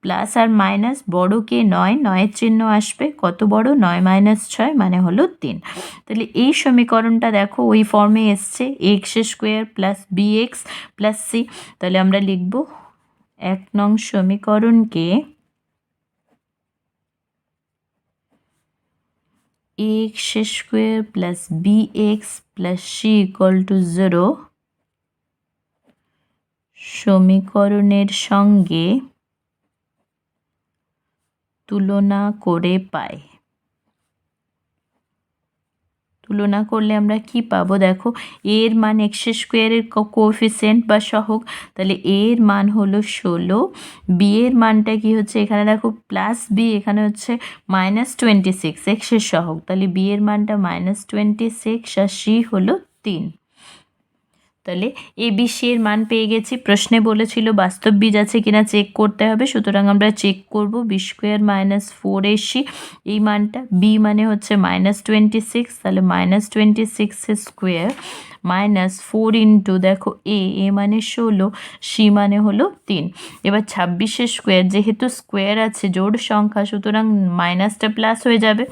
প্লাস আর মাইনাস, বড় কে 9, 9-এর চিহ্ন আসবে, কত বড় 9 - 6 মানে হলো 3। তাহলে এই সমীকরণটা দেখো ওই ফর্মে এসছে, ax² + bx + c, তাহলে আমরা লিখব 1 নং সমীকরণকে x square plus b x plus c equal to 0 সমীকরণের সঙ্গে তুলনা করে পাই। তুলনা করলে আমরা কি পাবো? দেখো, এর মান এক্স স্কোয়ারের কোএফিসিয়েন্ট বা সহগ, তাহলে এর মান হলো 16, বি এর মানটা কি হচ্ছে এখানে দেখো প্লাস বি, এখানে হচ্ছে -26 এক্সের সহগ, তাহলে বি এর মানটা -26 আর সি হলো 3। তাহলে এ বি সি এর মান পেয়ে গেছি। প্রশ্নে বলেছিল বাস্তব বীজ আছে কিনা চেক করতে হবে, সুতরাং আমরা চেক করব। বি স্কোয়ার -4ac এই মানটা, বি মানে হচ্ছে -26, তাহলে -26 স্কোয়ার -4 ইন্টু দেখো এ মানে 16, সি মানে হলো 3। এবার 26 স্কোয়ার, যেহেতু স্কোয়ার আছে জোড় সংখ্যা, সুতরাং মাইনাসটা প্লাস হয়ে যাবে।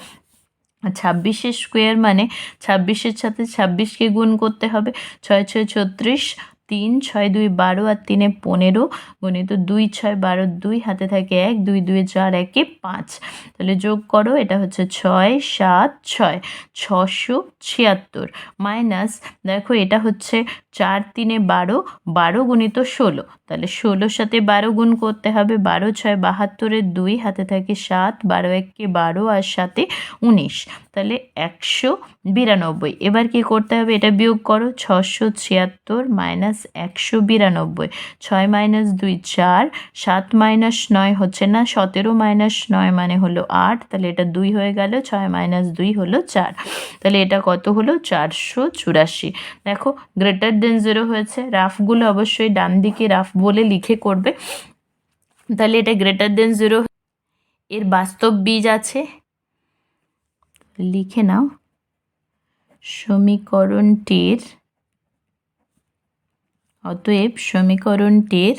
26 স্কোয়ার মানে 26-এর সাথে 26কে গুণ করতে হবে, 6 6 36, 3 6 2 12 আর 3 15 গুণিত 2 6 12, 2 হাতে থাকে 1, 2 2 4 1 5, তাহলে যোগ করো, এটা হচ্ছে 6 7 6 676 মাইনাস দেখো এটা হচ্ছে 4 3 12, 12 গুণিত 16, তাহলে 16 সাথে 12 গুণ করতে হবে, 12 6 72, 2 হাতে থাকে 7, 12 1 12 আর সাথে 19, তাহলে 192। এবার কি করতে হবে? এটা বিয়োগ করো, 676 মাইনাস 192, 6 মাইনাস 2 4, 7 মাইনাস 9 হচ্ছে না, 17 মাইনাস 9 মানে হলো 8, তাহলে এটা 2 হয়ে গেল, 6 মাইনাস 2 হলো 4, তাহলে এটা কত হলো? 484। দেখো গ্রেটার দেন 0 হয়েছে। রাফগুলো অবশ্যই ডান দিকে রাফ বলে লিখে করবে। তাহলে এটা গ্রেটার দেন 0, এর বাস্তব বীজ আছে, লিখে নাও। সমীকরণটির অতএব সমীকরণটির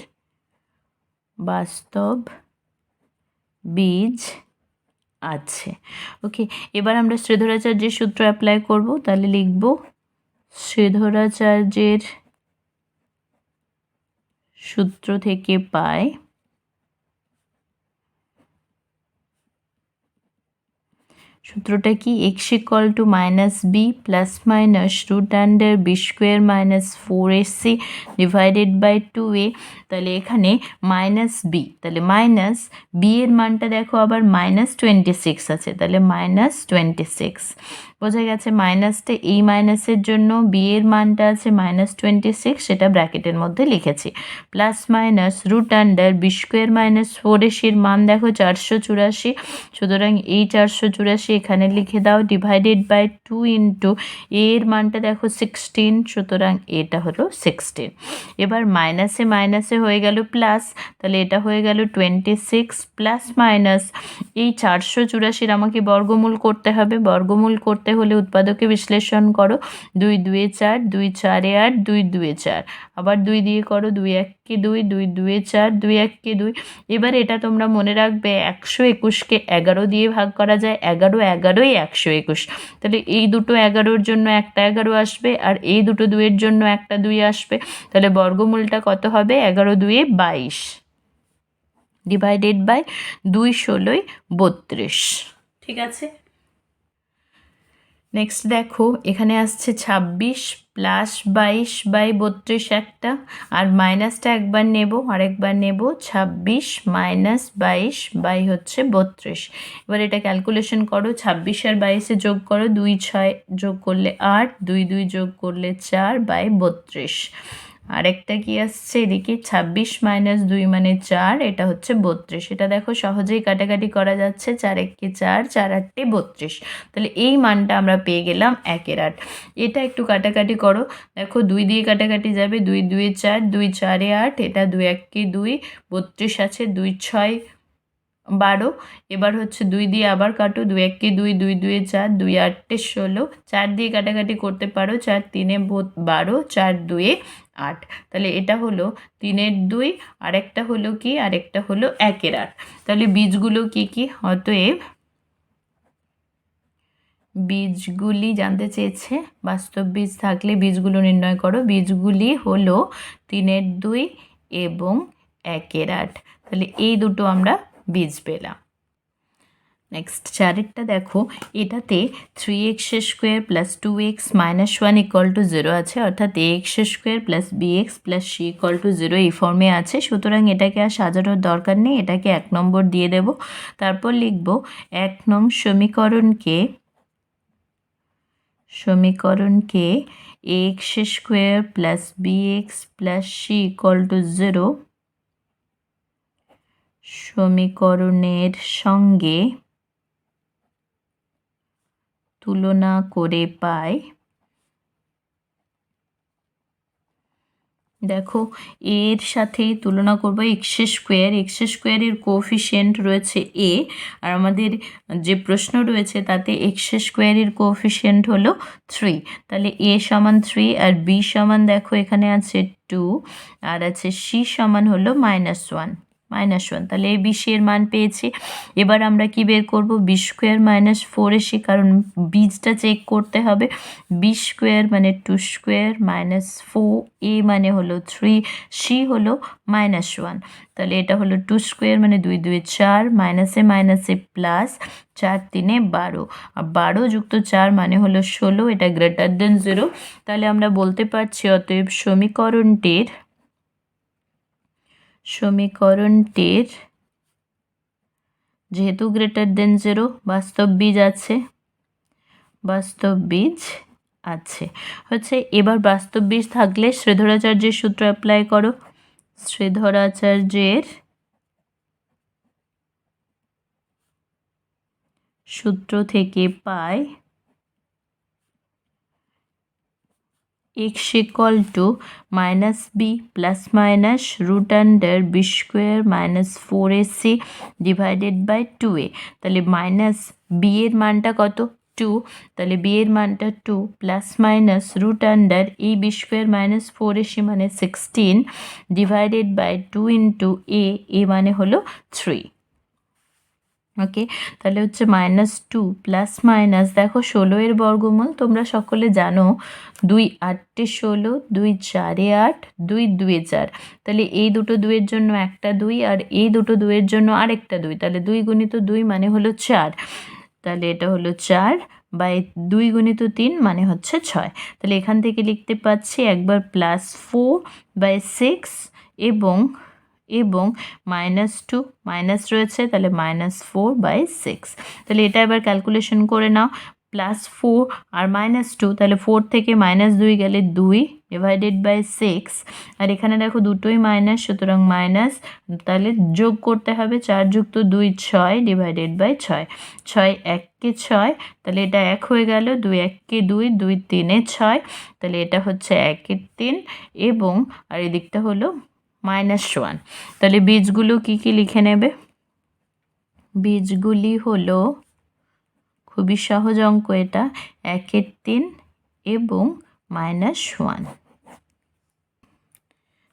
বাস্তব বীজ আছে। ওকে, এবার আমরা শ্রীধরাচার্যের সূত্র অ্যাপ্লাই করব। তাহলে লিখব শ্রীধরাচার্যের সূত্র থেকে পাই সূত্রটা কি? X equal to -b plus minus √b square -4ac divided by 2a। তাহলে এখানে -বি, তাহলে মাইনাস বি এর মানটা দেখো আবার -26 আছে, তাহলে -26 বোঝা গেছে। মাইনাসটা এই মাইনাসের জন্য বি এর মানটা আছে -26, সেটা ব্র্যাকেটের মধ্যে লিখেছি, plus minus √b square -4ac এর মান দেখো 484, সুতরাং এই 484 এখানে লিখে দাও, ডিভাইডেড বাই 2 ইন্টু এর মানটা দেখো 16, সুতরাং এটা হলো 16। এবার মাইনাসে মাইনাসে হয়ে গেল প্লাস, তাহলে এটা হয়ে গেল 26 প্লাস মাইনাস এই 484 আমাকে বর্গমূল করতে হবে। বর্গমূল করতে হলে উৎপাদকে বিশ্লেষণ করো, 2 2 4, 2 4 8, 2 2 4, আবার 2 দিয়ে করো, 2 1 2, 2 2 4, 2 1 2। এবার এটা তোমরা মনে রাখবে 121কে 11 দিয়ে ভাগ করা যায়, 11 11ই 121, তাহলে এই দুটো 11-র জন্য একটা 11 আসবে, আর এই দুটো 2-এর জন্য একটা 2 আসবে, তাহলে বর্গমূলটা কত হবে? 11 2 22 ডিভাইডেড বাই 2 16 32। ঠিক আছে, নেক্সট দেখো এখানে আসছে 26 প্লাস 22 বাই 32 একটা, আর মাইনাসটা একবার নেব, আরেকবার নেব 26 মাইনাস 22 বাই হচ্ছে 32। এবার এটা ক্যালকুলেশন করো, 26 আর 22 যোগ করো, 2 6 যোগ করলে 8, 2 2 যোগ করলে 4 বাই 32। আরেকটা কি আসছে এদিকে, 26 মাইনাস 2 মানে 4, এটা হচ্ছে 32। এটা দেখো সহজেই কাটাকাটি করা যাচ্ছে, 4 1 4, 4 8 32, তাহলে এই মানটা আমরা পেয়ে গেলাম 1/8। এটা একটু কাটাকাটি করো, দেখো 2 দিয়ে কাটাকাটি যাবে, 2 2 4, 2 4 8, এটা 2 1 2, 32 আছে, 2 6 12, এবার হচ্ছে 2 দিয়ে আবার কাটো, 2 1 2, 2 2 4, 2 8 16, 4 দিয়ে কাটাকাটি করতে পারো, 4 3 12, 4 2 8, তাহলে এটা হলো 3 2, আরেকটা হলো কি, আরেকটা হলো 1/8। তাহলে বীজগুলো কি কি? অতএব বীজগুলি জানতে চেয়েছে, বাস্তব বীজ থাকলে বীজগুলো নির্ণয় করো। বীজগুলি হলো 3 2 এবং 1/8, তাহলে এই দুটো আমরা বীজ পেলাম। নেক্সট চারেরটা দেখো, এটাতে 3x² plus 2x minus 1 equal to 0 আছে, অর্থাৎ ax² plus bx plus c equal to 0 এই ফর্মে আছে। সুতরাং এটাকে আর সাজানোর দরকার নেই, এটাকে 1 নম্বর দিয়ে দেব। তারপর লিখব 1 নং সমীকরণকে ax² plus bx plus c equal to 0 সমীকরণের সঙ্গে তুলনা করে পাই। দেখো এর সাথে তুলনা করব x² এর কোএফিসিয়েন্ট রয়েছে a, আর আমাদের যে প্রশ্ন রয়েছে তাতে x² এর কোএফিসিয়েন্ট হলো 3। তাহলে a সমান 3 আর b সমান দেখো এখানে আছে 2 আর আছে c সমান হলো -1। তাহলে এই বিশ এর মান পেয়েছি। এবার আমরা কি বের করব, b² মাইনাস 4ac, কারণ বীজটা চেক করতে হবে। b² মানে 2² মাইনাস 4, a মানে হলো 3, c হলো -1। তাহলে এটা হলো 2² মানে 2 2 4, মাইনাসে মাইনাসে প্লাস, 4 3 12, আর 12 যুক্ত 4 মানে হলো 16, এটা গ্রেটার দেন 0। তাহলে আমরা বলতে পারছি অতএব সমীকরণটির যেহেতু গ্রেটার দেন 0, বাস্তব বীজ আছে। হচ্ছে এবার বাস্তব বীজ থাকলে শ্রীধরাচার্যের সূত্র অ্যাপ্লাই করো। শ্রীধরাচার্যের সূত্র থেকে পাই x equal to minus b plus minus root under b² minus 4ac divided by 2a। তাহলে মাইনাস b এর মানটা কত, 2, তাহলে b এর মানটা 2 প্লাস মাইনাস রুট আন্ডার এই b² মাইনাস 4ac মানে 16 ডিভাইডেড বাই 2 ইন্টু a মানে হলো 3। ওকে, তাহলে হচ্ছে -2 প্লাস মাইনাস, দেখো 16 এর বর্গমূল তোমরা সকলে জানো, 2 8 16, 2 4 8, 2 2 4। তাহলে এই দুটো 2 এর জন্য একটা 2 আর এই দুটো 2 এর জন্য আরেকটা 2, তাহলে 2 গুণিত 2 মানে হলো 4। তাহলে এটা হলো 4 বাই 2 গুণিত 3 মানে হচ্ছে 6। তাহলে এখান থেকে লিখতে পাচ্ছি একবার +4/6 এবং -2 মাইনাস রয়েছে, তাহলে -4/6। তাহলে এটা এবার ক্যালকুলেশন করে নাও, +4 আর -2, তাহলে 4 থেকে -2 গেলে 2 ডিভাইডেড বাই 6, আর এখানে দেখো দুটোই মাইনাস, সুতরাং মাইনাস, তাহলে যোগ করতে হবে, 4 যুক্ত 2 6 ডিভাইডেড বাই 6, 6 1 6, তাহলে এটা 1 হয়ে গেল, 2 1 2, 2 3 6, তাহলে এটা হচ্ছে 1 3 এবং আর এদিকটা হলো -1। তাহলে বীজগুলো কি কি লিখে নেবে, বীজগুলি হলো খুবই সহজ অঙ্ক, এটা 1 3 এবং -1।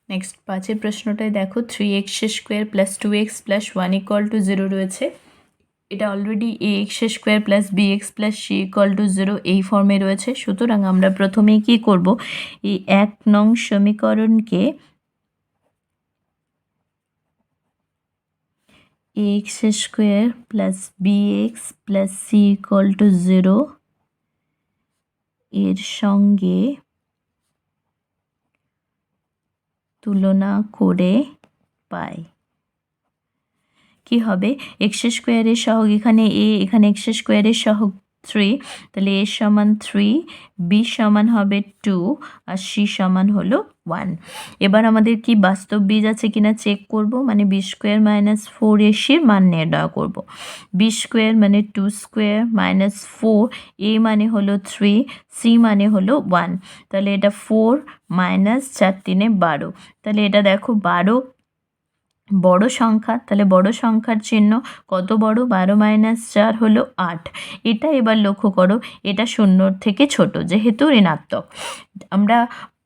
নেক্সট 5 প্রশ্নটায় দেখো 3x² plus 2x plus 1 equal to 0 রয়েছে। এটা already ax² plus bx plus c equal to 0 এই ফর্মে রয়েছে। সুতরাং আমরা প্রথমেই কি করব, এই 1 নং সমীকরণকে ax² plus bx plus c equal to 0 এর সঙ্গে তুলনা করে পাই। কি হবে, x² এর সহগ এখানে a, এখানে x² এর সহগ 3, তাহলে a সমান 3, b সমান হবে 2 আর c সমান হলো 1। এবার আমাদের কি বাস্তব বীজ আছে কিনা চেক করব, মানে b² মাইনাস 4ac এর মান নির্ণয় করব। b² মানে 2² মাইনাস 4, a মানে হলো 3, c মানে হলো 1, তাহলে এটা 4 মাইনাস 4 3 12, তাহলে এটা দেখো 12 বড় সংখ্যা, তাহলে বড় সংখ্যার চিহ্ন কত বড়, 12 - 4 হলো 8। এটা এবার লক্ষ্য করো, এটা 0 থেকে ছোট যেহেতু ঋণাত্মক। আমরা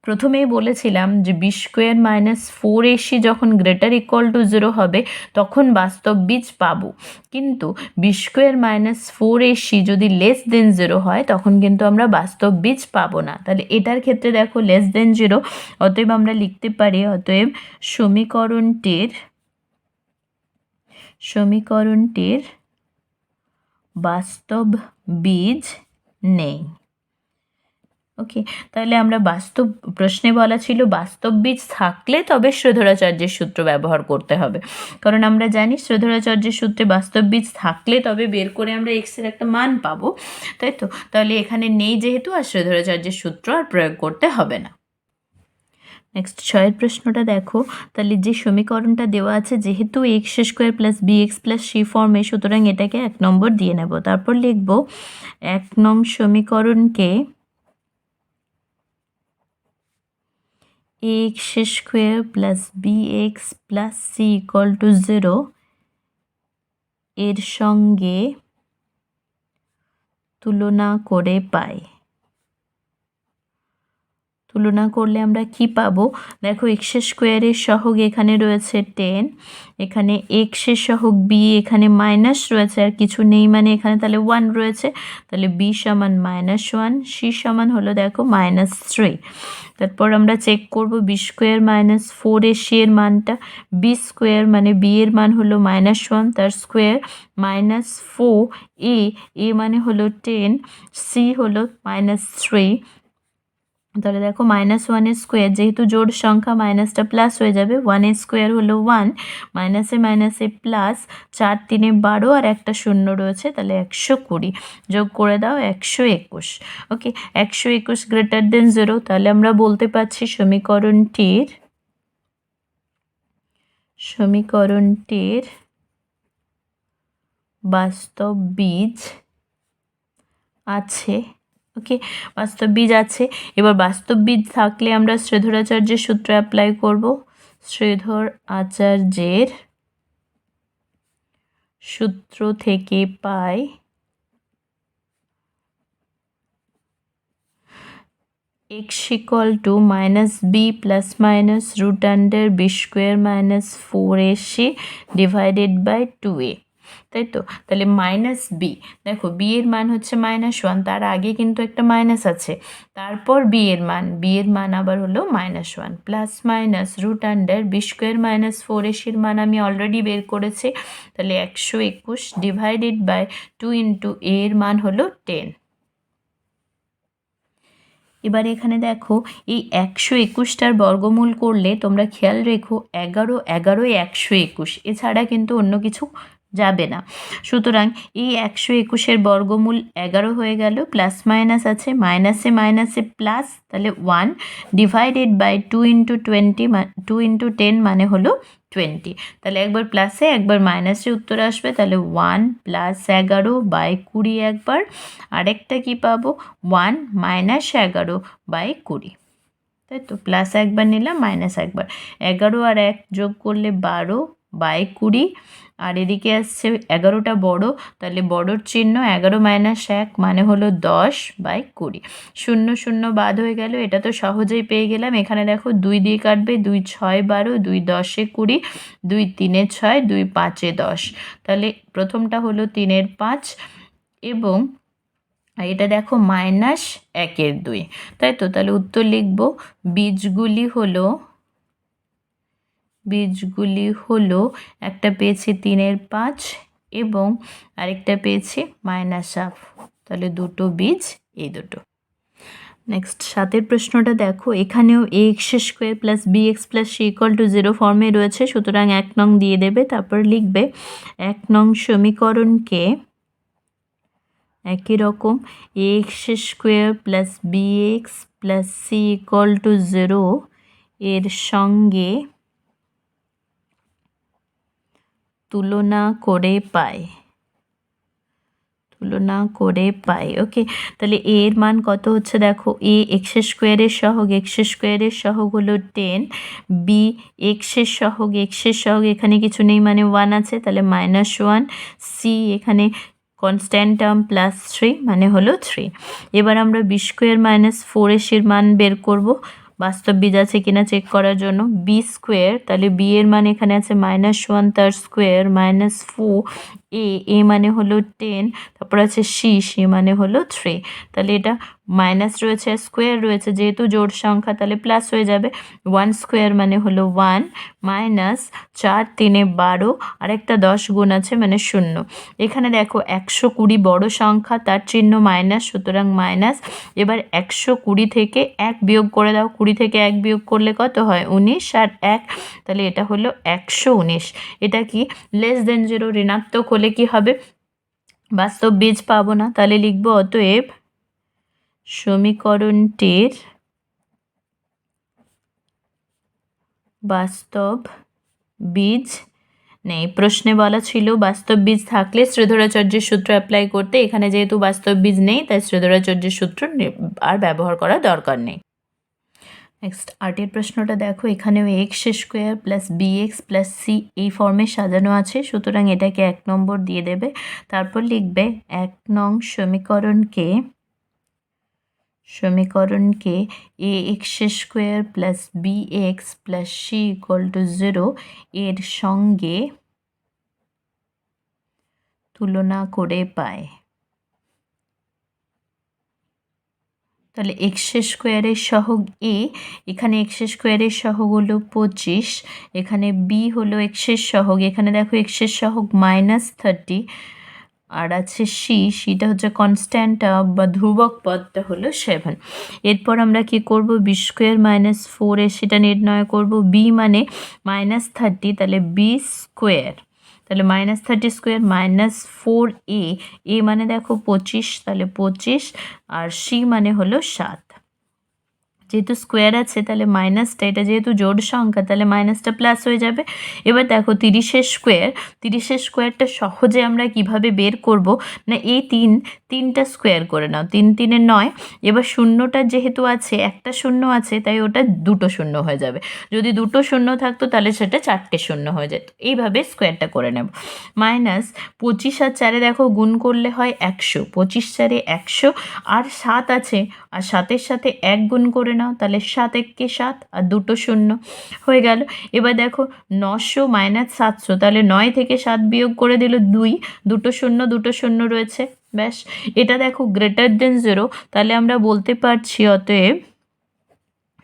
প্রথমেই বলেছিলাম যে b² মাইনাস 4ac যখন গ্রেটার ইকুয়াল টু 0 হবে তখন বাস্তব বীজ পাবো, কিন্তু b² মাইনাস 4ac যদি লেস দেন 0 হয় তখন কিন্তু আমরা বাস্তব বীজ পাবো না। তাহলে এটার ক্ষেত্রে দেখো লেস দেন 0, অতএব আমরা লিখতে পারি, অতএব সমীকরণটির বাস্তব বীজ নেই। ওকে, তাহলে আমরা প্রশ্নে বলা ছিল বাস্তব বীজ থাকলে তবে শ্রোধরাচার্যের সূত্র ব্যবহার করতে হবে, কারণ আমরা জানি শ্রোধরাচার্যের সূত্রে বাস্তব বীজ থাকলে তবে বের করে আমরা এক্সের একটা মান পাবো, তাই তো? তাহলে এখানে নেই যেহেতু আর শ্রোধরাচার্যের সূত্র আর প্রয়োগ করতে হবে না। নেক্সট 6 প্রশ্নটা দেখো, তাহলে যে সমীকরণটা দেওয়া আছে যেহেতু x square plus b x plus c ফর্মে, সুতরাং এটাকে 1 নম্বর দিয়ে নেব। তারপর লিখব 1 নং সমীকরণকে x square plus b x plus c equal to 0 এর সঙ্গে তুলনা করে পাই। তুলনা করলে আমরা কি পাবো? দেখো এক্স স্কোয়ারের সহগ এখানে রয়েছে 10, এখানে এক্সের সহগ বি এখানে মাইনাস রয়েছে আর কিছু নেই, মানে এখানে তাহলে 1 রয়েছে, তাহলে বি সমান -1, সি সমান হলো দেখো -3। তারপর আমরা চেক করব বি স্কোয়ার মাইনাস 4 এর সি এর মানটা, বি স্কোয়ার মানে বি এর মান হলো -1 তার স্কোয়ার -4 এ মানে হলো 10, সি হলো -3। তাহলে দেখো -1 স্কোয়ার, যেহেতু জোড় সংখ্যা মাইনাসটা প্লাস হয়ে যাবে, 1 স্কোয়ার হলো 1, মাইনাসে মাইনাসে প্লাস, 4 3 12 আর একটা শূন্য রয়েছে, তাহলে 120 যোগ করে দাও 121। ওকে, 121 গ্রেটার দেন 0, তাহলে আমরা বলতে পারছি সমীকরণটির বাস্তব বীজ আছে। ওকে, বাস্তব বীজ আছে। এবার বাস্তব বীজ থাকলে আমরা শ্রোধরাচার্যের সূত্র অ্যাপ্লাই করব। শ্রোধর আচার্যের সূত্র থেকে পাই x equal to -b plus minus root under b square minus 4ac divided by 2a, তাই তো? তাহলে -b, দেখো b এর মান হচ্ছে -1, তার আগে কিন্তু একটা মাইনাস আছে, তারপর b এর মান আবার হলো -1 plus minus root under b square minus 4ac এর মান আমি অলরেডি বের করেছি, তাহলে 121 ডিভাইডেড বাই 2 ইন্টু a এর মান হলো 10। এবার এখানে দেখো এই 121টার বর্গমূল করলে তোমরা খেয়াল রেখো 11 11 121, এছাড়া কিন্তু অন্য কিছু যাবে না। সুতরাং এই 121-এর বর্গমূল 11 হয়ে গেল, প্লাস মাইনাস আছে, মাইনাসে মাইনাসে প্লাস, তাহলে 1 ডিভাইডেড বাই 2 ইন্টু 10 মানে হলো 20। তাহলে একবার প্লাসে একবার মাইনাসে উত্তর আসবে, তাহলে 1 প্লাস 11 বাই 20 একবার, আরেকটা কি পাবো 1 মাইনাস 11 বাই 20, তাই তো? প্লাস একবার নিলাম, মাইনাস একবার, 11 আর 1 যোগ করলে 12 বাই 20, আর এদিকে আসছে 11টা বড়, তাহলে বড়র চিহ্ন, 11 মাইনাস 1 মানে হলো 10 বাই 20, 0 0 বাদ হয়ে গেল, এটা তো সহজেই পেয়ে গেলাম। এখানে দেখো 2 দিয়ে কাটবে, 2 6 12, 2 10 20, 2 3 6, 2 5 10, তাহলে প্রথমটা হলো 3 5 এবং এটা দেখো -1 তাই তো? তাহলে উত্তর লিখব বীজগুলি হলো একটা পেয়েছি 3 5 এবং আরেকটা পেয়েছি -1/2, তাহলে দুটো বীজ এই দুটো। নেক্সট 7 প্রশ্নটা দেখো, এখানেও x square plus b x plus c equal to 0 ফর্মে রয়েছে, সুতরাং 1 নং দিয়ে দেবে। তারপর লিখবে 1 নং সমীকরণকে একই রকম x square plus b x plus c equal to 0 এর সঙ্গে তুলনা করে পাই। ওকে, তাহলে এ এর মান কত হচ্ছে দেখো, এ এক্স স্কোয়ারের সহগ হলো 10, বি এক্সের সহগ এখানে কিছু নেই মানে 1 আছে, তাহলে -1, সি এখানে কনস্ট্যান্ট টার্ম +3 মানে হলো 3। এবার আমরা বি স্কোয়ার মাইনাস 4ac এর মান বের করব বাস্তব বীজ আছে কিনা চেক করার জন্য। বি স্কোয়ার, তাহলে বি এর মান এখানে আছে -1 তার স্কোয়ার -4, এ মানে হলো 10, তারপর আছে সি মানে হলো 3, তাহলে এটা মাইনাস রয়েছে, স্কোয়ার রয়েছে, যেহেতু জোড় সংখ্যা তাহলে প্লাস হয়ে যাবে। 1 স্কোয়ার মানে হলো 1 মাইনাস 4 3 12, আরেকটা 10 গুণ আছে মানে 0। এখানে দেখো 120 বড় সংখ্যা, তার চিহ্ন মাইনাস, সুতরাং মাইনাস। এবার 120 থেকে 1 বিয়োগ করে দাও, 20 থেকে 1 বিয়োগ করলে কত হয় 19, আর 1, তাহলে এটা হলো 119। এটা কি লেস দেন 0, ঋণাত্মক হলে কি হবে, বাস্তব বীজ পাবো না, তাহলে লিখবো অতএব সমীকরণটির বাস্তব বীজ নেই। প্রশ্নে বলা ছিল বাস্তব বীজ থাকলে শ্রীধরাচার্যের সূত্র অ্যাপ্লাই করতে, এখানে যেহেতু বাস্তব বীজ নেই তাই শ্রীধরাচার্যের সূত্র আর ব্যবহার করার দরকার নেই। নেক্সট 8 প্রশ্নটা দেখো, এখানেও x square plus b x plus c এই ফর্মে সাজানো আছে, সুতরাং এটাকে 1 নম্বর দিয়ে দেবে। তারপর লিখবে 1 নং সমীকরণকে a x square plus b x plus c equal to 0 এর সঙ্গে তুলনা করে পায়। তাহলে এক্স স্কোয়ারের সহগ এ, এখানে এক্স স্কোয়ারের সহগ হলো 25, এখানে বি হলো এক্সের সহগ, এখানে দেখো এক্সের সহগ -30, আর আছে সিটা হচ্ছে কনস্ট্যান্ট বা ধ্রুবক পদটা হলো 7। এরপর আমরা কি করব, বি স্কোয়ার মাইনাস 4 সেটা নির্ণয় করব। বি মানে -30, তাহলে বি স্কোয়ার, তাহলে -30 স্কোয়ার -4 এ মানে দেখো 25, তাহলে 25, আর সি মানে হলো 7। যেহেতু স্কোয়ার আছে তাহলে মাইনাসটা, এটা যেহেতু জোড় সংখ্যা তাহলে মাইনাসটা প্লাস হয়ে যাবে। এবার দেখো 30-এর স্কোয়ারটা সহজে আমরা কিভাবে বের করব না, এই তিনটা স্কোয়ার করে নাও, 3 3 9। এবার শূন্যটা যেহেতু আছে, একটা শূন্য আছে, তাই ওটা দুটো শূন্য হয়ে যাবে। যদি দুটো শূন্য থাকতো তাহলে সেটা 4টে শূন্য হয়ে যেত। এইভাবে স্কোয়ারটা করে নেব। মাইনাস 25 আর 4 দেখো গুণ করলে হয় 100, 25 4 100, আর 7 আছে, আর 7-এর সাথে 1 গুণ করে নাও, তাহলে 7 1 7, আর দুটো শূন্য হয়ে গেল। এবার দেখো 900 মাইনাস 700, তাহলে 9 থেকে 7 বিয়োগ করে দিল 2, দুটো শূন্য রয়েছে, ব্যাস। এটা দেখো গ্রেটার দেন 0, তাহলে আমরা বলতে পারছি অতএব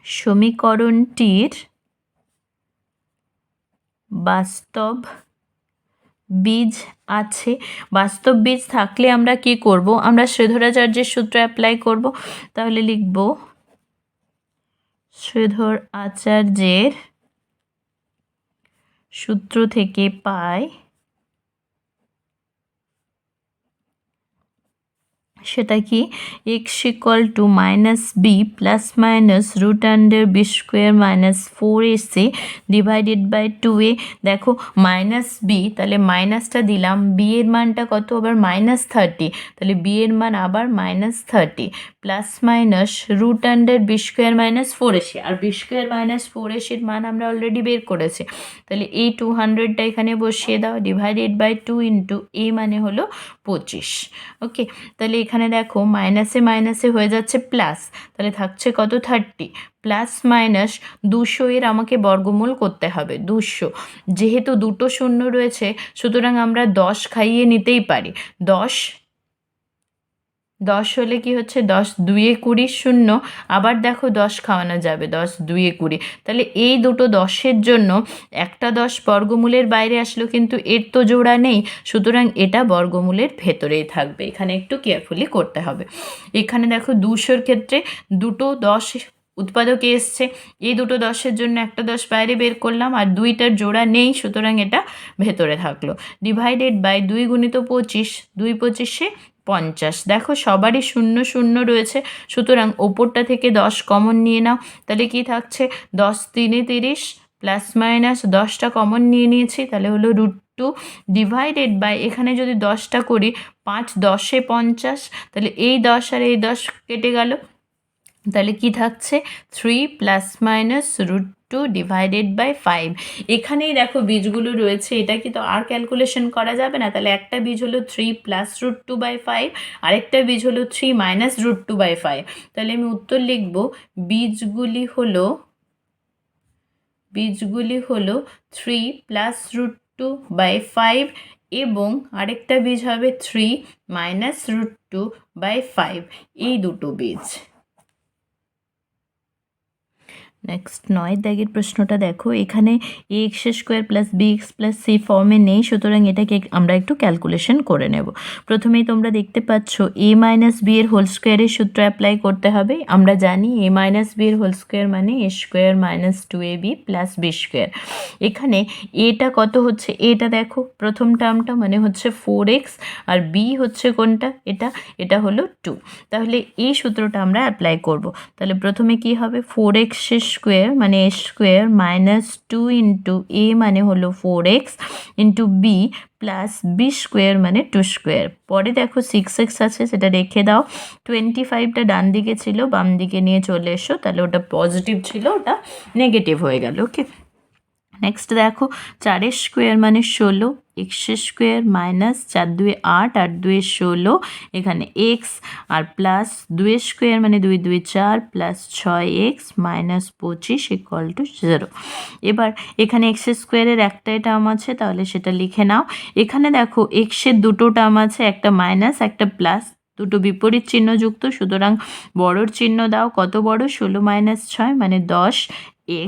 সমীকরণটির বাস্তব বীজ আছে। বাস্তব বীজ থাকলে আমরা কি করব, আমরা শ্রীধরাচার্যের সূত্র অ্যাপ্লাই করব। তাহলে লিখব শ্রীধর আচার্যের সূত্র থেকে পাই, সেটা কি x equal to -b plus minus root under b square minus 4ac divided by 2a। দেখো -b, তাহলে মাইনাসটা দিলাম, বি এর মানটা কত আবার -30, তাহলে বি এর মান আবার -30 plus minus root under b square minus 4ac, আর বি স্কোয়ার মাইনাস 4ac-র মান আমরা অলরেডি বের করেছি, তাহলে এই 200টা এখানে বসিয়ে দাও, ডিভাইডেড বাই 2 ইন্টু a মানে হলো 25। ওকে, তাহলে এখানে দেখো মাইনাসে হয়ে যাচ্ছে প্লাস, তাহলে থাকছে কত 30, প্লাস মাইনাস 200 এর আমাকে বর্গমূল করতে হবে 200, যেহেতু দুটো শূন্য রয়েছে সুতরাং আমরা 10 খাইয়ে নিতেই পারি। 10 হলে কি হচ্ছে 10 2 20 শূন্য, আবার দেখো 10 খাওয়ানো যাবে, 10 2 20, তাহলে এই দুটো 10-এর জন্য একটা 10 বর্গমূলের বাইরে আসলো, কিন্তু এর তো জোড়া নেই, সুতরাং এটা বর্গমূলের ভেতরেই থাকবে। এখানে একটু কেয়ারফুলি করতে হবে। এখানে দেখো 200-র ক্ষেত্রে দুটো 10 উৎপাদকে এসছে, এই দুটো 10-এর জন্য একটা 10 বাইরে বের করলাম, আর দুইটার জোড়া নেই, সুতরাং এটা ভেতরে থাকলো। ডিভাইডেড বাই 2 গুণিত 25, 2 25-এ 50, দেখো সবারই 0 0 রয়েছে, সুতরাং ওপরটা থেকে 10 কমন নিয়ে নাও, তাহলে কি থাকছে 10 3 30 প্লাস মাইনাস 10টা কমন নিয়ে নিয়েছি, তাহলে হলো √2 ডিভাইডেড বাই, এখানে যদি 10টা করি 5 10-এ 50, তাহলে এই 10 আর এই 10 কেটে গেল, তাহলে কি থাকছে 3 প্লাস মাইনাস √2 ডিভাইডেড বাই 5। এখানেই দেখো বীজগুলো রয়েছে, এটা কি তো আর ক্যালকুলেশন করা যাবে না, তাহলে একটা বীজ হলো 3 প্লাস √2 বাই 5, আরেকটা বীজ হলো 3 মাইনাস √2 বাই 5। তাহলে আমি উত্তর লিখব বীজগুলি হলো 3 প্লাস √2 বাই 5 এবং আরেকটা বীজ হবে 3 মাইনাস √2/5, এই দুটো বীজ। নেক্সট 9 দাগের প্রশ্নটা দেখো, এখানে ax² plus bx plus c ফর্মে নেই, সুতরাং এটাকে আমরা একটু ক্যালকুলেশন করে নেব। প্রথমেই তোমরা দেখতে পাচ্ছ a মাইনাস b এর হোল স্কোয়ারের সূত্র অ্যাপ্লাই করতে হবে। আমরা জানি a মাইনাস b এর হোল স্কোয়ার মানে a square minus 2ab plus b square. এখানে এটা কত হচ্ছে, এটা দেখো প্রথম টার্মটা মানে হচ্ছে 4x, আর b হচ্ছে কোনটা, এটা হলো 2। তাহলে এই সূত্রটা আমরা অ্যাপ্লাই করব। তাহলে প্রথমে কি হবে, 4x স্কোয়ার মানে a square minus 2 into a মানে হলো 4x into b plus b square মানে 2 স্কোয়ার। পরে দেখো 6x আছে, সেটা রেখে দাও। 25টা ডান দিকে ছিল, বাম দিকে নিয়ে চলে এসো, তাহলে ওটা পজিটিভ ছিল, ওটা নেগেটিভ হয়ে গেল। ওকে, নেক্সট দেখো 4 স্কোয়ার মানে 16, x স্কোয়ার মাইনাস 4 2 8, 8 2 16, এখানে x আর প্লাস 2 স্কোয়ার মানে 2 2 4 plus 6x minus 25 equal to 0। এবার এখানে x স্কোয়ারের একটাই টার্ম আছে, তাহলে সেটা লিখে নাও। এখানে দেখো x এর দুটো টার্ম আছে, একটা মাইনাস একটা প্লাস, দুটো বিপরীত চিহ্ন যুক্ত, সুতরাং বড়র চিহ্ন দাও। কত বড়, 16 মাইনাস 6 মানে 10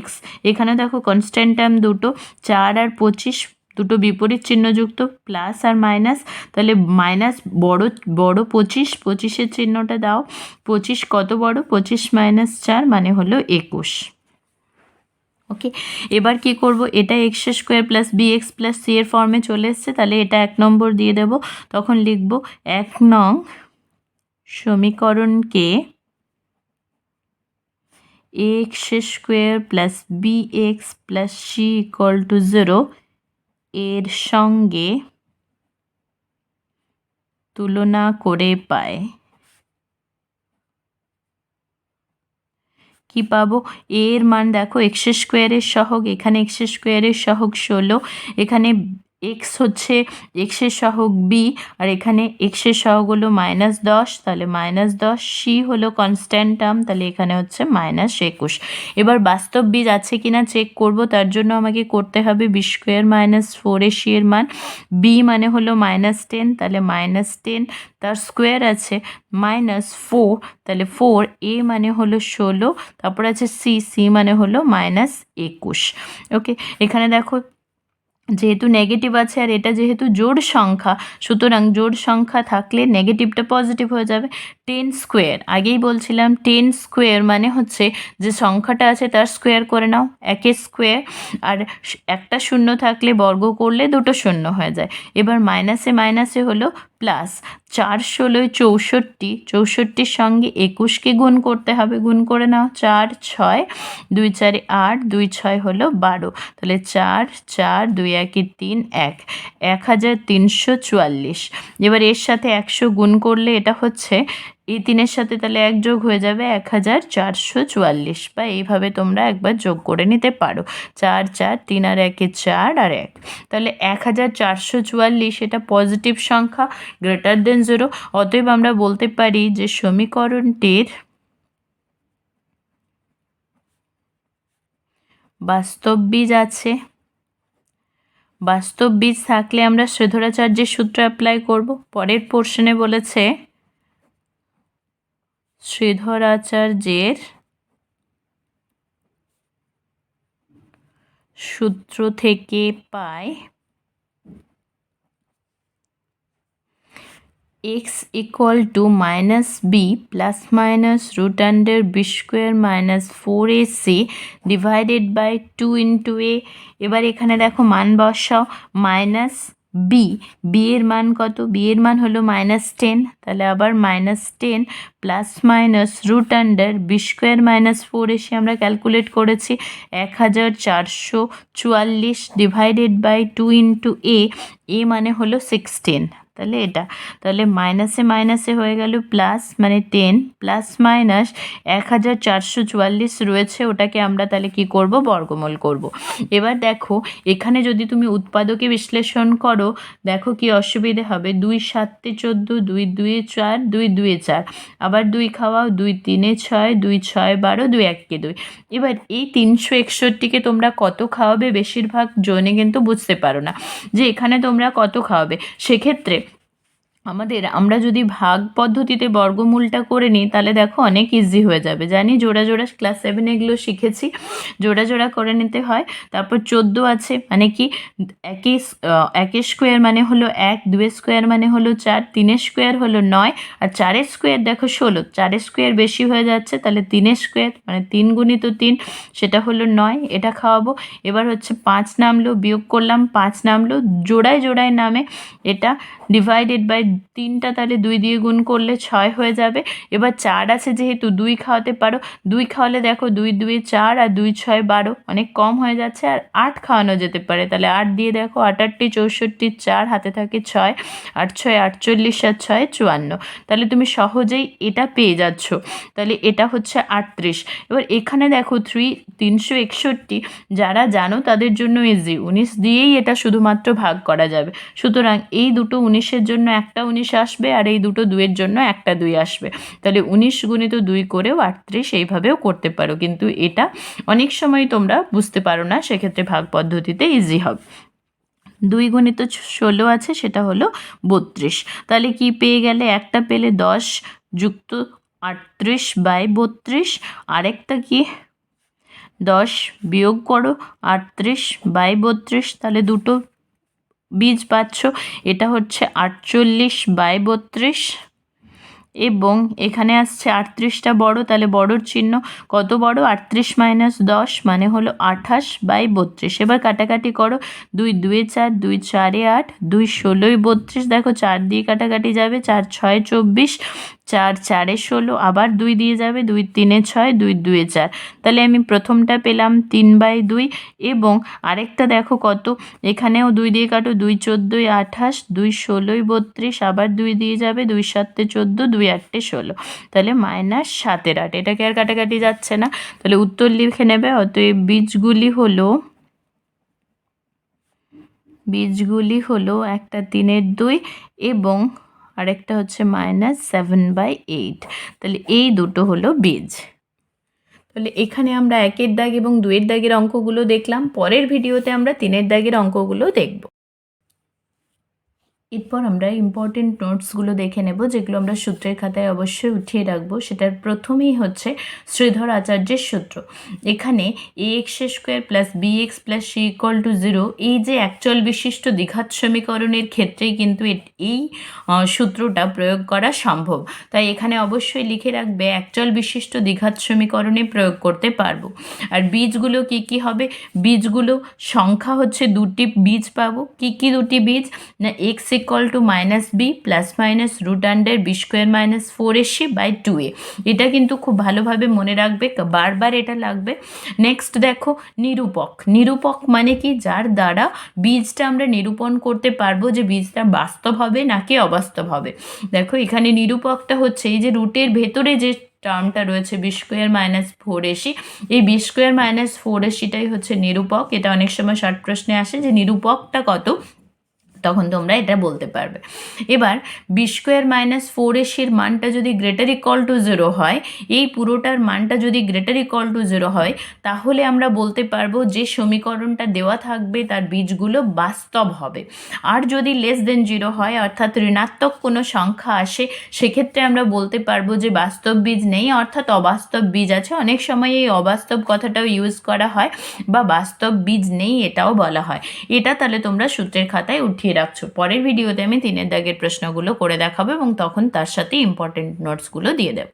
x। এখানে দেখো কনস্ট্যান্ট টার্ম দুটো, 4 আর 25, দুটো বিপরীত চিহ্নযুক্ত, প্লাস আর মাইনাস, তাহলে মাইনাস বড় 25, 25-এর চিহ্নটা দাও। 25 কত বড়, 25 মাইনাস 4 মানে হলো 21। ওকে, এবার কি করব, এটা x square plus bx plus c এর ফর্মে চলে এসছে, তাহলে এটা 1 নম্বর দিয়ে দেব। তখন লিখব 1 নং সমীকরণকে ax square plus bx plus c equal to 0 এর সঙ্গে তুলনা করে পায়। কি পাবো, এর মান দেখো x স্কোয়ারের সহগ, এখানে x স্কোয়ারের সহগ 16, এখানে x হচ্ছে x এর সহগ b, আর এখানে x এর সহগ হলো -10, তাহলে -10, c হলো কনস্ট্যান্ট টার্ম, তাহলে এখানে হচ্ছে -21। এবার বাস্তব বীজ আছে কিনা চেক করব, তার জন্য আমাকে করতে হবে b স্কোয়ার মাইনাস 4ac এর মান, b মানে হলো -10, তাহলে -10, তার স্কোয়ার আছে -4, তাহলে 4, a মানে হলো 16, তারপর আছে c মানে হলো -21। ওকে, এখানে দেখো যেহেতু নেগেটিভ আছে আর এটা যেহেতু জোড় সংখ্যা, সুতরাং জোড় সংখ্যা থাকলে নেগেটিভটা পজিটিভ হয়ে যাবে। 10 স্কোয়ার, আগেই বলছিলাম 10 স্কোয়ার মানে হচ্ছে যে সংখ্যাটা আছে তার স্কোয়ার করে নাও, 1 স্কোয়ার, আর একটা শূন্য থাকলে বর্গ করলে দুটো শূন্য হয়ে যায়। এবার মাইনাসে মাইনাসে হলো প্লাস, 4 16 64, 64-র সঙ্গে 21কে গুণ করতে হবে, গুণ করে নাও, 4 6 2 4 8, 2 6 হলো 12, তাহলে 4 4 2 1 3 1, 1344। এবার এর সাথে 100 গুণ করলে এটা হচ্ছে, এই 3-এর সাথে তাহলে 1 যোগ হয়ে যাবে 1444, বা এইভাবে তোমরা একবার যোগ করে নিতে পারো, 4 4 3 আর 1 4 আর 1, তাহলে 1444 এটা পজিটিভ সংখ্যা, গ্রেটার দেন 0। অতএব আমরা বলতে পারি যে সমীকরণটির বাস্তব বীজ আছে। বাস্তব বীজ থাকলে আমরা শ্রীধরাচার্যের সূত্র অ্যাপ্লাই করব। পরের পোর্শনে বলেছে শ্রীধরাচার্যের সূত্র থেকে পাই x equal to -b plus minus √b square minus 4ac divided by 2 into a। এবার এখানে দেখো মান বসাও, মাইনাস b এর মান কত, b এর মান হলো -10, তাহলে আবার -10 plus minus √b square minus 4ac আমরা ক্যালকুলেট করেছি 1444 ডিভাইডেড বাই 2 ইন্টু a মানে হলো 16, তাহলে এটা, তাহলে মাইনাসে মাইনাসে হয়ে গেল প্লাস, মানে 10 প্লাস মাইনাস 1444 রয়েছে, ওটাকে আমরা তাহলে কি করব, বর্গমূল করব। এবার দেখো এখানে যদি তুমি উৎপাদকে বিশ্লেষণ করো, দেখো কি অসুবিধে হবে, 2 7 14, 2 2 4, 2 2 4, আবার 2 খাওয়াও, 2 3 6, 2 6 12, 2 1 2। এবার এই 361কে তোমরা কত খাওয়াবে, বেশিরভাগ জনে কিন্তু বুঝতে পারো না যে এখানে তোমরা কত খাওয়াবে। সেক্ষেত্রে আমরা যদি ভাগ পদ্ধতিতে বর্গমূলটা করে নিই, তাহলে দেখো অনেক ইজি হয়ে যাবে। জানি জোড়া জোড়া ক্লাস 7 এগুলো শিখেছি, জোড়া জোড়া করে নিতে হয়। তারপর 14 আছে, মানে কি একের স্কোয়ার মানে হলো 1, 2 স্কোয়ার মানে হলো 4, 3 স্কোয়ার হলো 9, আর 4 স্কোয়ার দেখো 16, 4 স্কোয়ার বেশি হয়ে যাচ্ছে, তাহলে 3 স্কোয়ার মানে 3 গুণিত 3, সেটা হলো 9, এটা খাওয়াবো। এবার হচ্ছে 5 নামলো, বিয়োগ করলাম, 5 নামলো, জোড়ায় জোড়ায় নামে, এটা ডিভাইডেড বাই 3টা, তাহলে 2 দিয়ে গুণ করলে 6 হয়ে যাবে। এবার 4 আছে যেহেতু 2 খাওয়াতে পারো, 2 খাওয়ালে দেখো 2 2 4 আর 2 6 12, অনেক কম হয়ে যাচ্ছে, আর 8 খাওয়ানো যেতে পারে, তাহলে 8 দিয়ে দেখো 8 8 64, 4 হাতে থাকে 6, 8 6 48 আর 6 54, তাহলে তুমি সহজেই এটা পেয়ে যাচ্ছ। তাহলে এটা হচ্ছে 38। এবার এখানে দেখো 361, যারা জানো তাদের জন্য ইজি, 19 দিয়েই এটা শুধুমাত্র ভাগ করা যাবে। সুতরাং এই দুটো 19-এর জন্য একটা 19 আসবে, আর এই দুটো 2-এর জন্য একটা 2 আসবে, তাহলে 19 গুণিত 2 করেও 38 এইভাবেও করতে পারো, কিন্তু এটা অনেক সময় তোমরা বুঝতে পারো না, সেক্ষেত্রে ভাগ পদ্ধতিতে ইজি হবে। 2 গুণিত 16 আছে, সেটা হলো 32, তাহলে কি পেয়ে গেলে, একটা পেলে 10 যুক্ত 38 বাই 32, আরেকটা কি 10 বিয়োগ করো 38 বাই 32, তাহলে দুটো বীজ পাচ্ছ, এটা হচ্ছে 48 বাই 32, এবং এখানে আসছে 38টা বড়, তাহলে বড়র চিহ্ন কত বড়, 38 মাইনাস 10 মানে হলো 28 বাই 32। এবার কাটাকাটি করো, 2 2 4, 2 4 8, 2 16 32, দেখো 4 দিয়ে কাটাকাটি যাবে, 4 6 24, 4 4 16, আবার 2 দিয়ে যাবে, 2 3 6, 2 2 4, তাহলে আমি প্রথমটা পেলাম 3 বাই 2, এবং আরেকটা দেখো কত, এখানেও 2 দিয়ে কাটো, 2 14 28, 2 16 32, আবার 2 দিয়ে যাবে, 2 7 14, 2 8 16, তাহলে মাইনাস 7 8, এটাকে আর কাটাকাটি যাচ্ছে না, তাহলে উত্তর লিখে নেবে। অতএব বীজগুলি হলো একটা 3-এর 2 এবং আরেকটা হচ্ছে মাইনাস 7/8, তাহলে এই দুটো হলো বীজ। তাহলে এখানে আমরা 1-এর দাগ এবং 2-এর দাগের অঙ্কগুলো দেখলাম, পরের ভিডিওতে আমরা 3-এর দাগের অঙ্কগুলো দেখব। এরপর আমরা ইম্পর্টেন্ট নোটসগুলো দেখে নেব, যেগুলো আমরা সূত্রের খাতায় অবশ্যই উঠিয়ে রাখবো। সেটার প্রথমেই হচ্ছে শ্রীধর আচার্যের সূত্র। এখানে ax² plus bx plus c = 0, এই যে একচল বিশিষ্ট দ্বিঘাত সমীকরণের ক্ষেত্রেই কিন্তু এই সূত্রটা প্রয়োগ করা সম্ভব। তাই এখানে অবশ্যই লিখে রাখবে একচল বিশিষ্ট দ্বিঘাত সমীকরণে প্রয়োগ করতে পারবো। আর বীজগুলো কি কি হবে, বীজগুলো সংখ্যা হচ্ছে দুটি বীজ পাবো। কি কি দুটি বীজ, না x = -b plus minus √b² - 4ac/2a, এটা কিন্তু খুব ভালোভাবে মনে রাখবে, বারবার এটা লাগবে। নেক্সট দেখো নিরূপক। নিরূপক মানে কি, যার দ্বারা বীজটা আমরা নিরূপণ করতে পারবো যে বীজটা বাস্তব হবে নাকি অবাস্তব হবে। দেখো এখানে নিরূপকটা হচ্ছে এই যে রুটের ভেতরে যে টার্মটা রয়েছে b² - 4ac, এই b² - 4ac-টাই হচ্ছে নিরূপক। এটা অনেক সময় শর্ট প্রশ্নে আসে যে নিরূপকটা কত, তখন তোমরা এটা বলতে পারবে। এবার b² - 4ac-র মানটা যদি > 0 হয়, এই পুরোটার মানটা যদি > 0 হয়, তাহলে আমরা বলতে পারবো যে সমীকরণটা দেওয়া থাকবে তার বীজগুলো বাস্তব হবে। আর যদি <0 হয়, অর্থাৎ ঋণাত্মক কোনো সংখ্যা আসে, সেক্ষেত্রে আমরা বলতে পারবো যে বাস্তব বীজ নেই, অর্থাৎ অবাস্তব বীজ আছে। অনেক সময় এই অবাস্তব কথাটাও ইউজ করা হয়, বা বাস্তব বীজ নেই এটাও বলা হয়। এটা তাহলে তোমরা সূত্রের খাতায় উঠিয়ে রাখছো। পরের ভিডিওতে আমি 3-এর দাগের প্রশ্নগুলো করে দেখাবো এবং তখন তার সাথে ইম্পর্টেন্ট নোটসগুলো দিয়ে দেবো।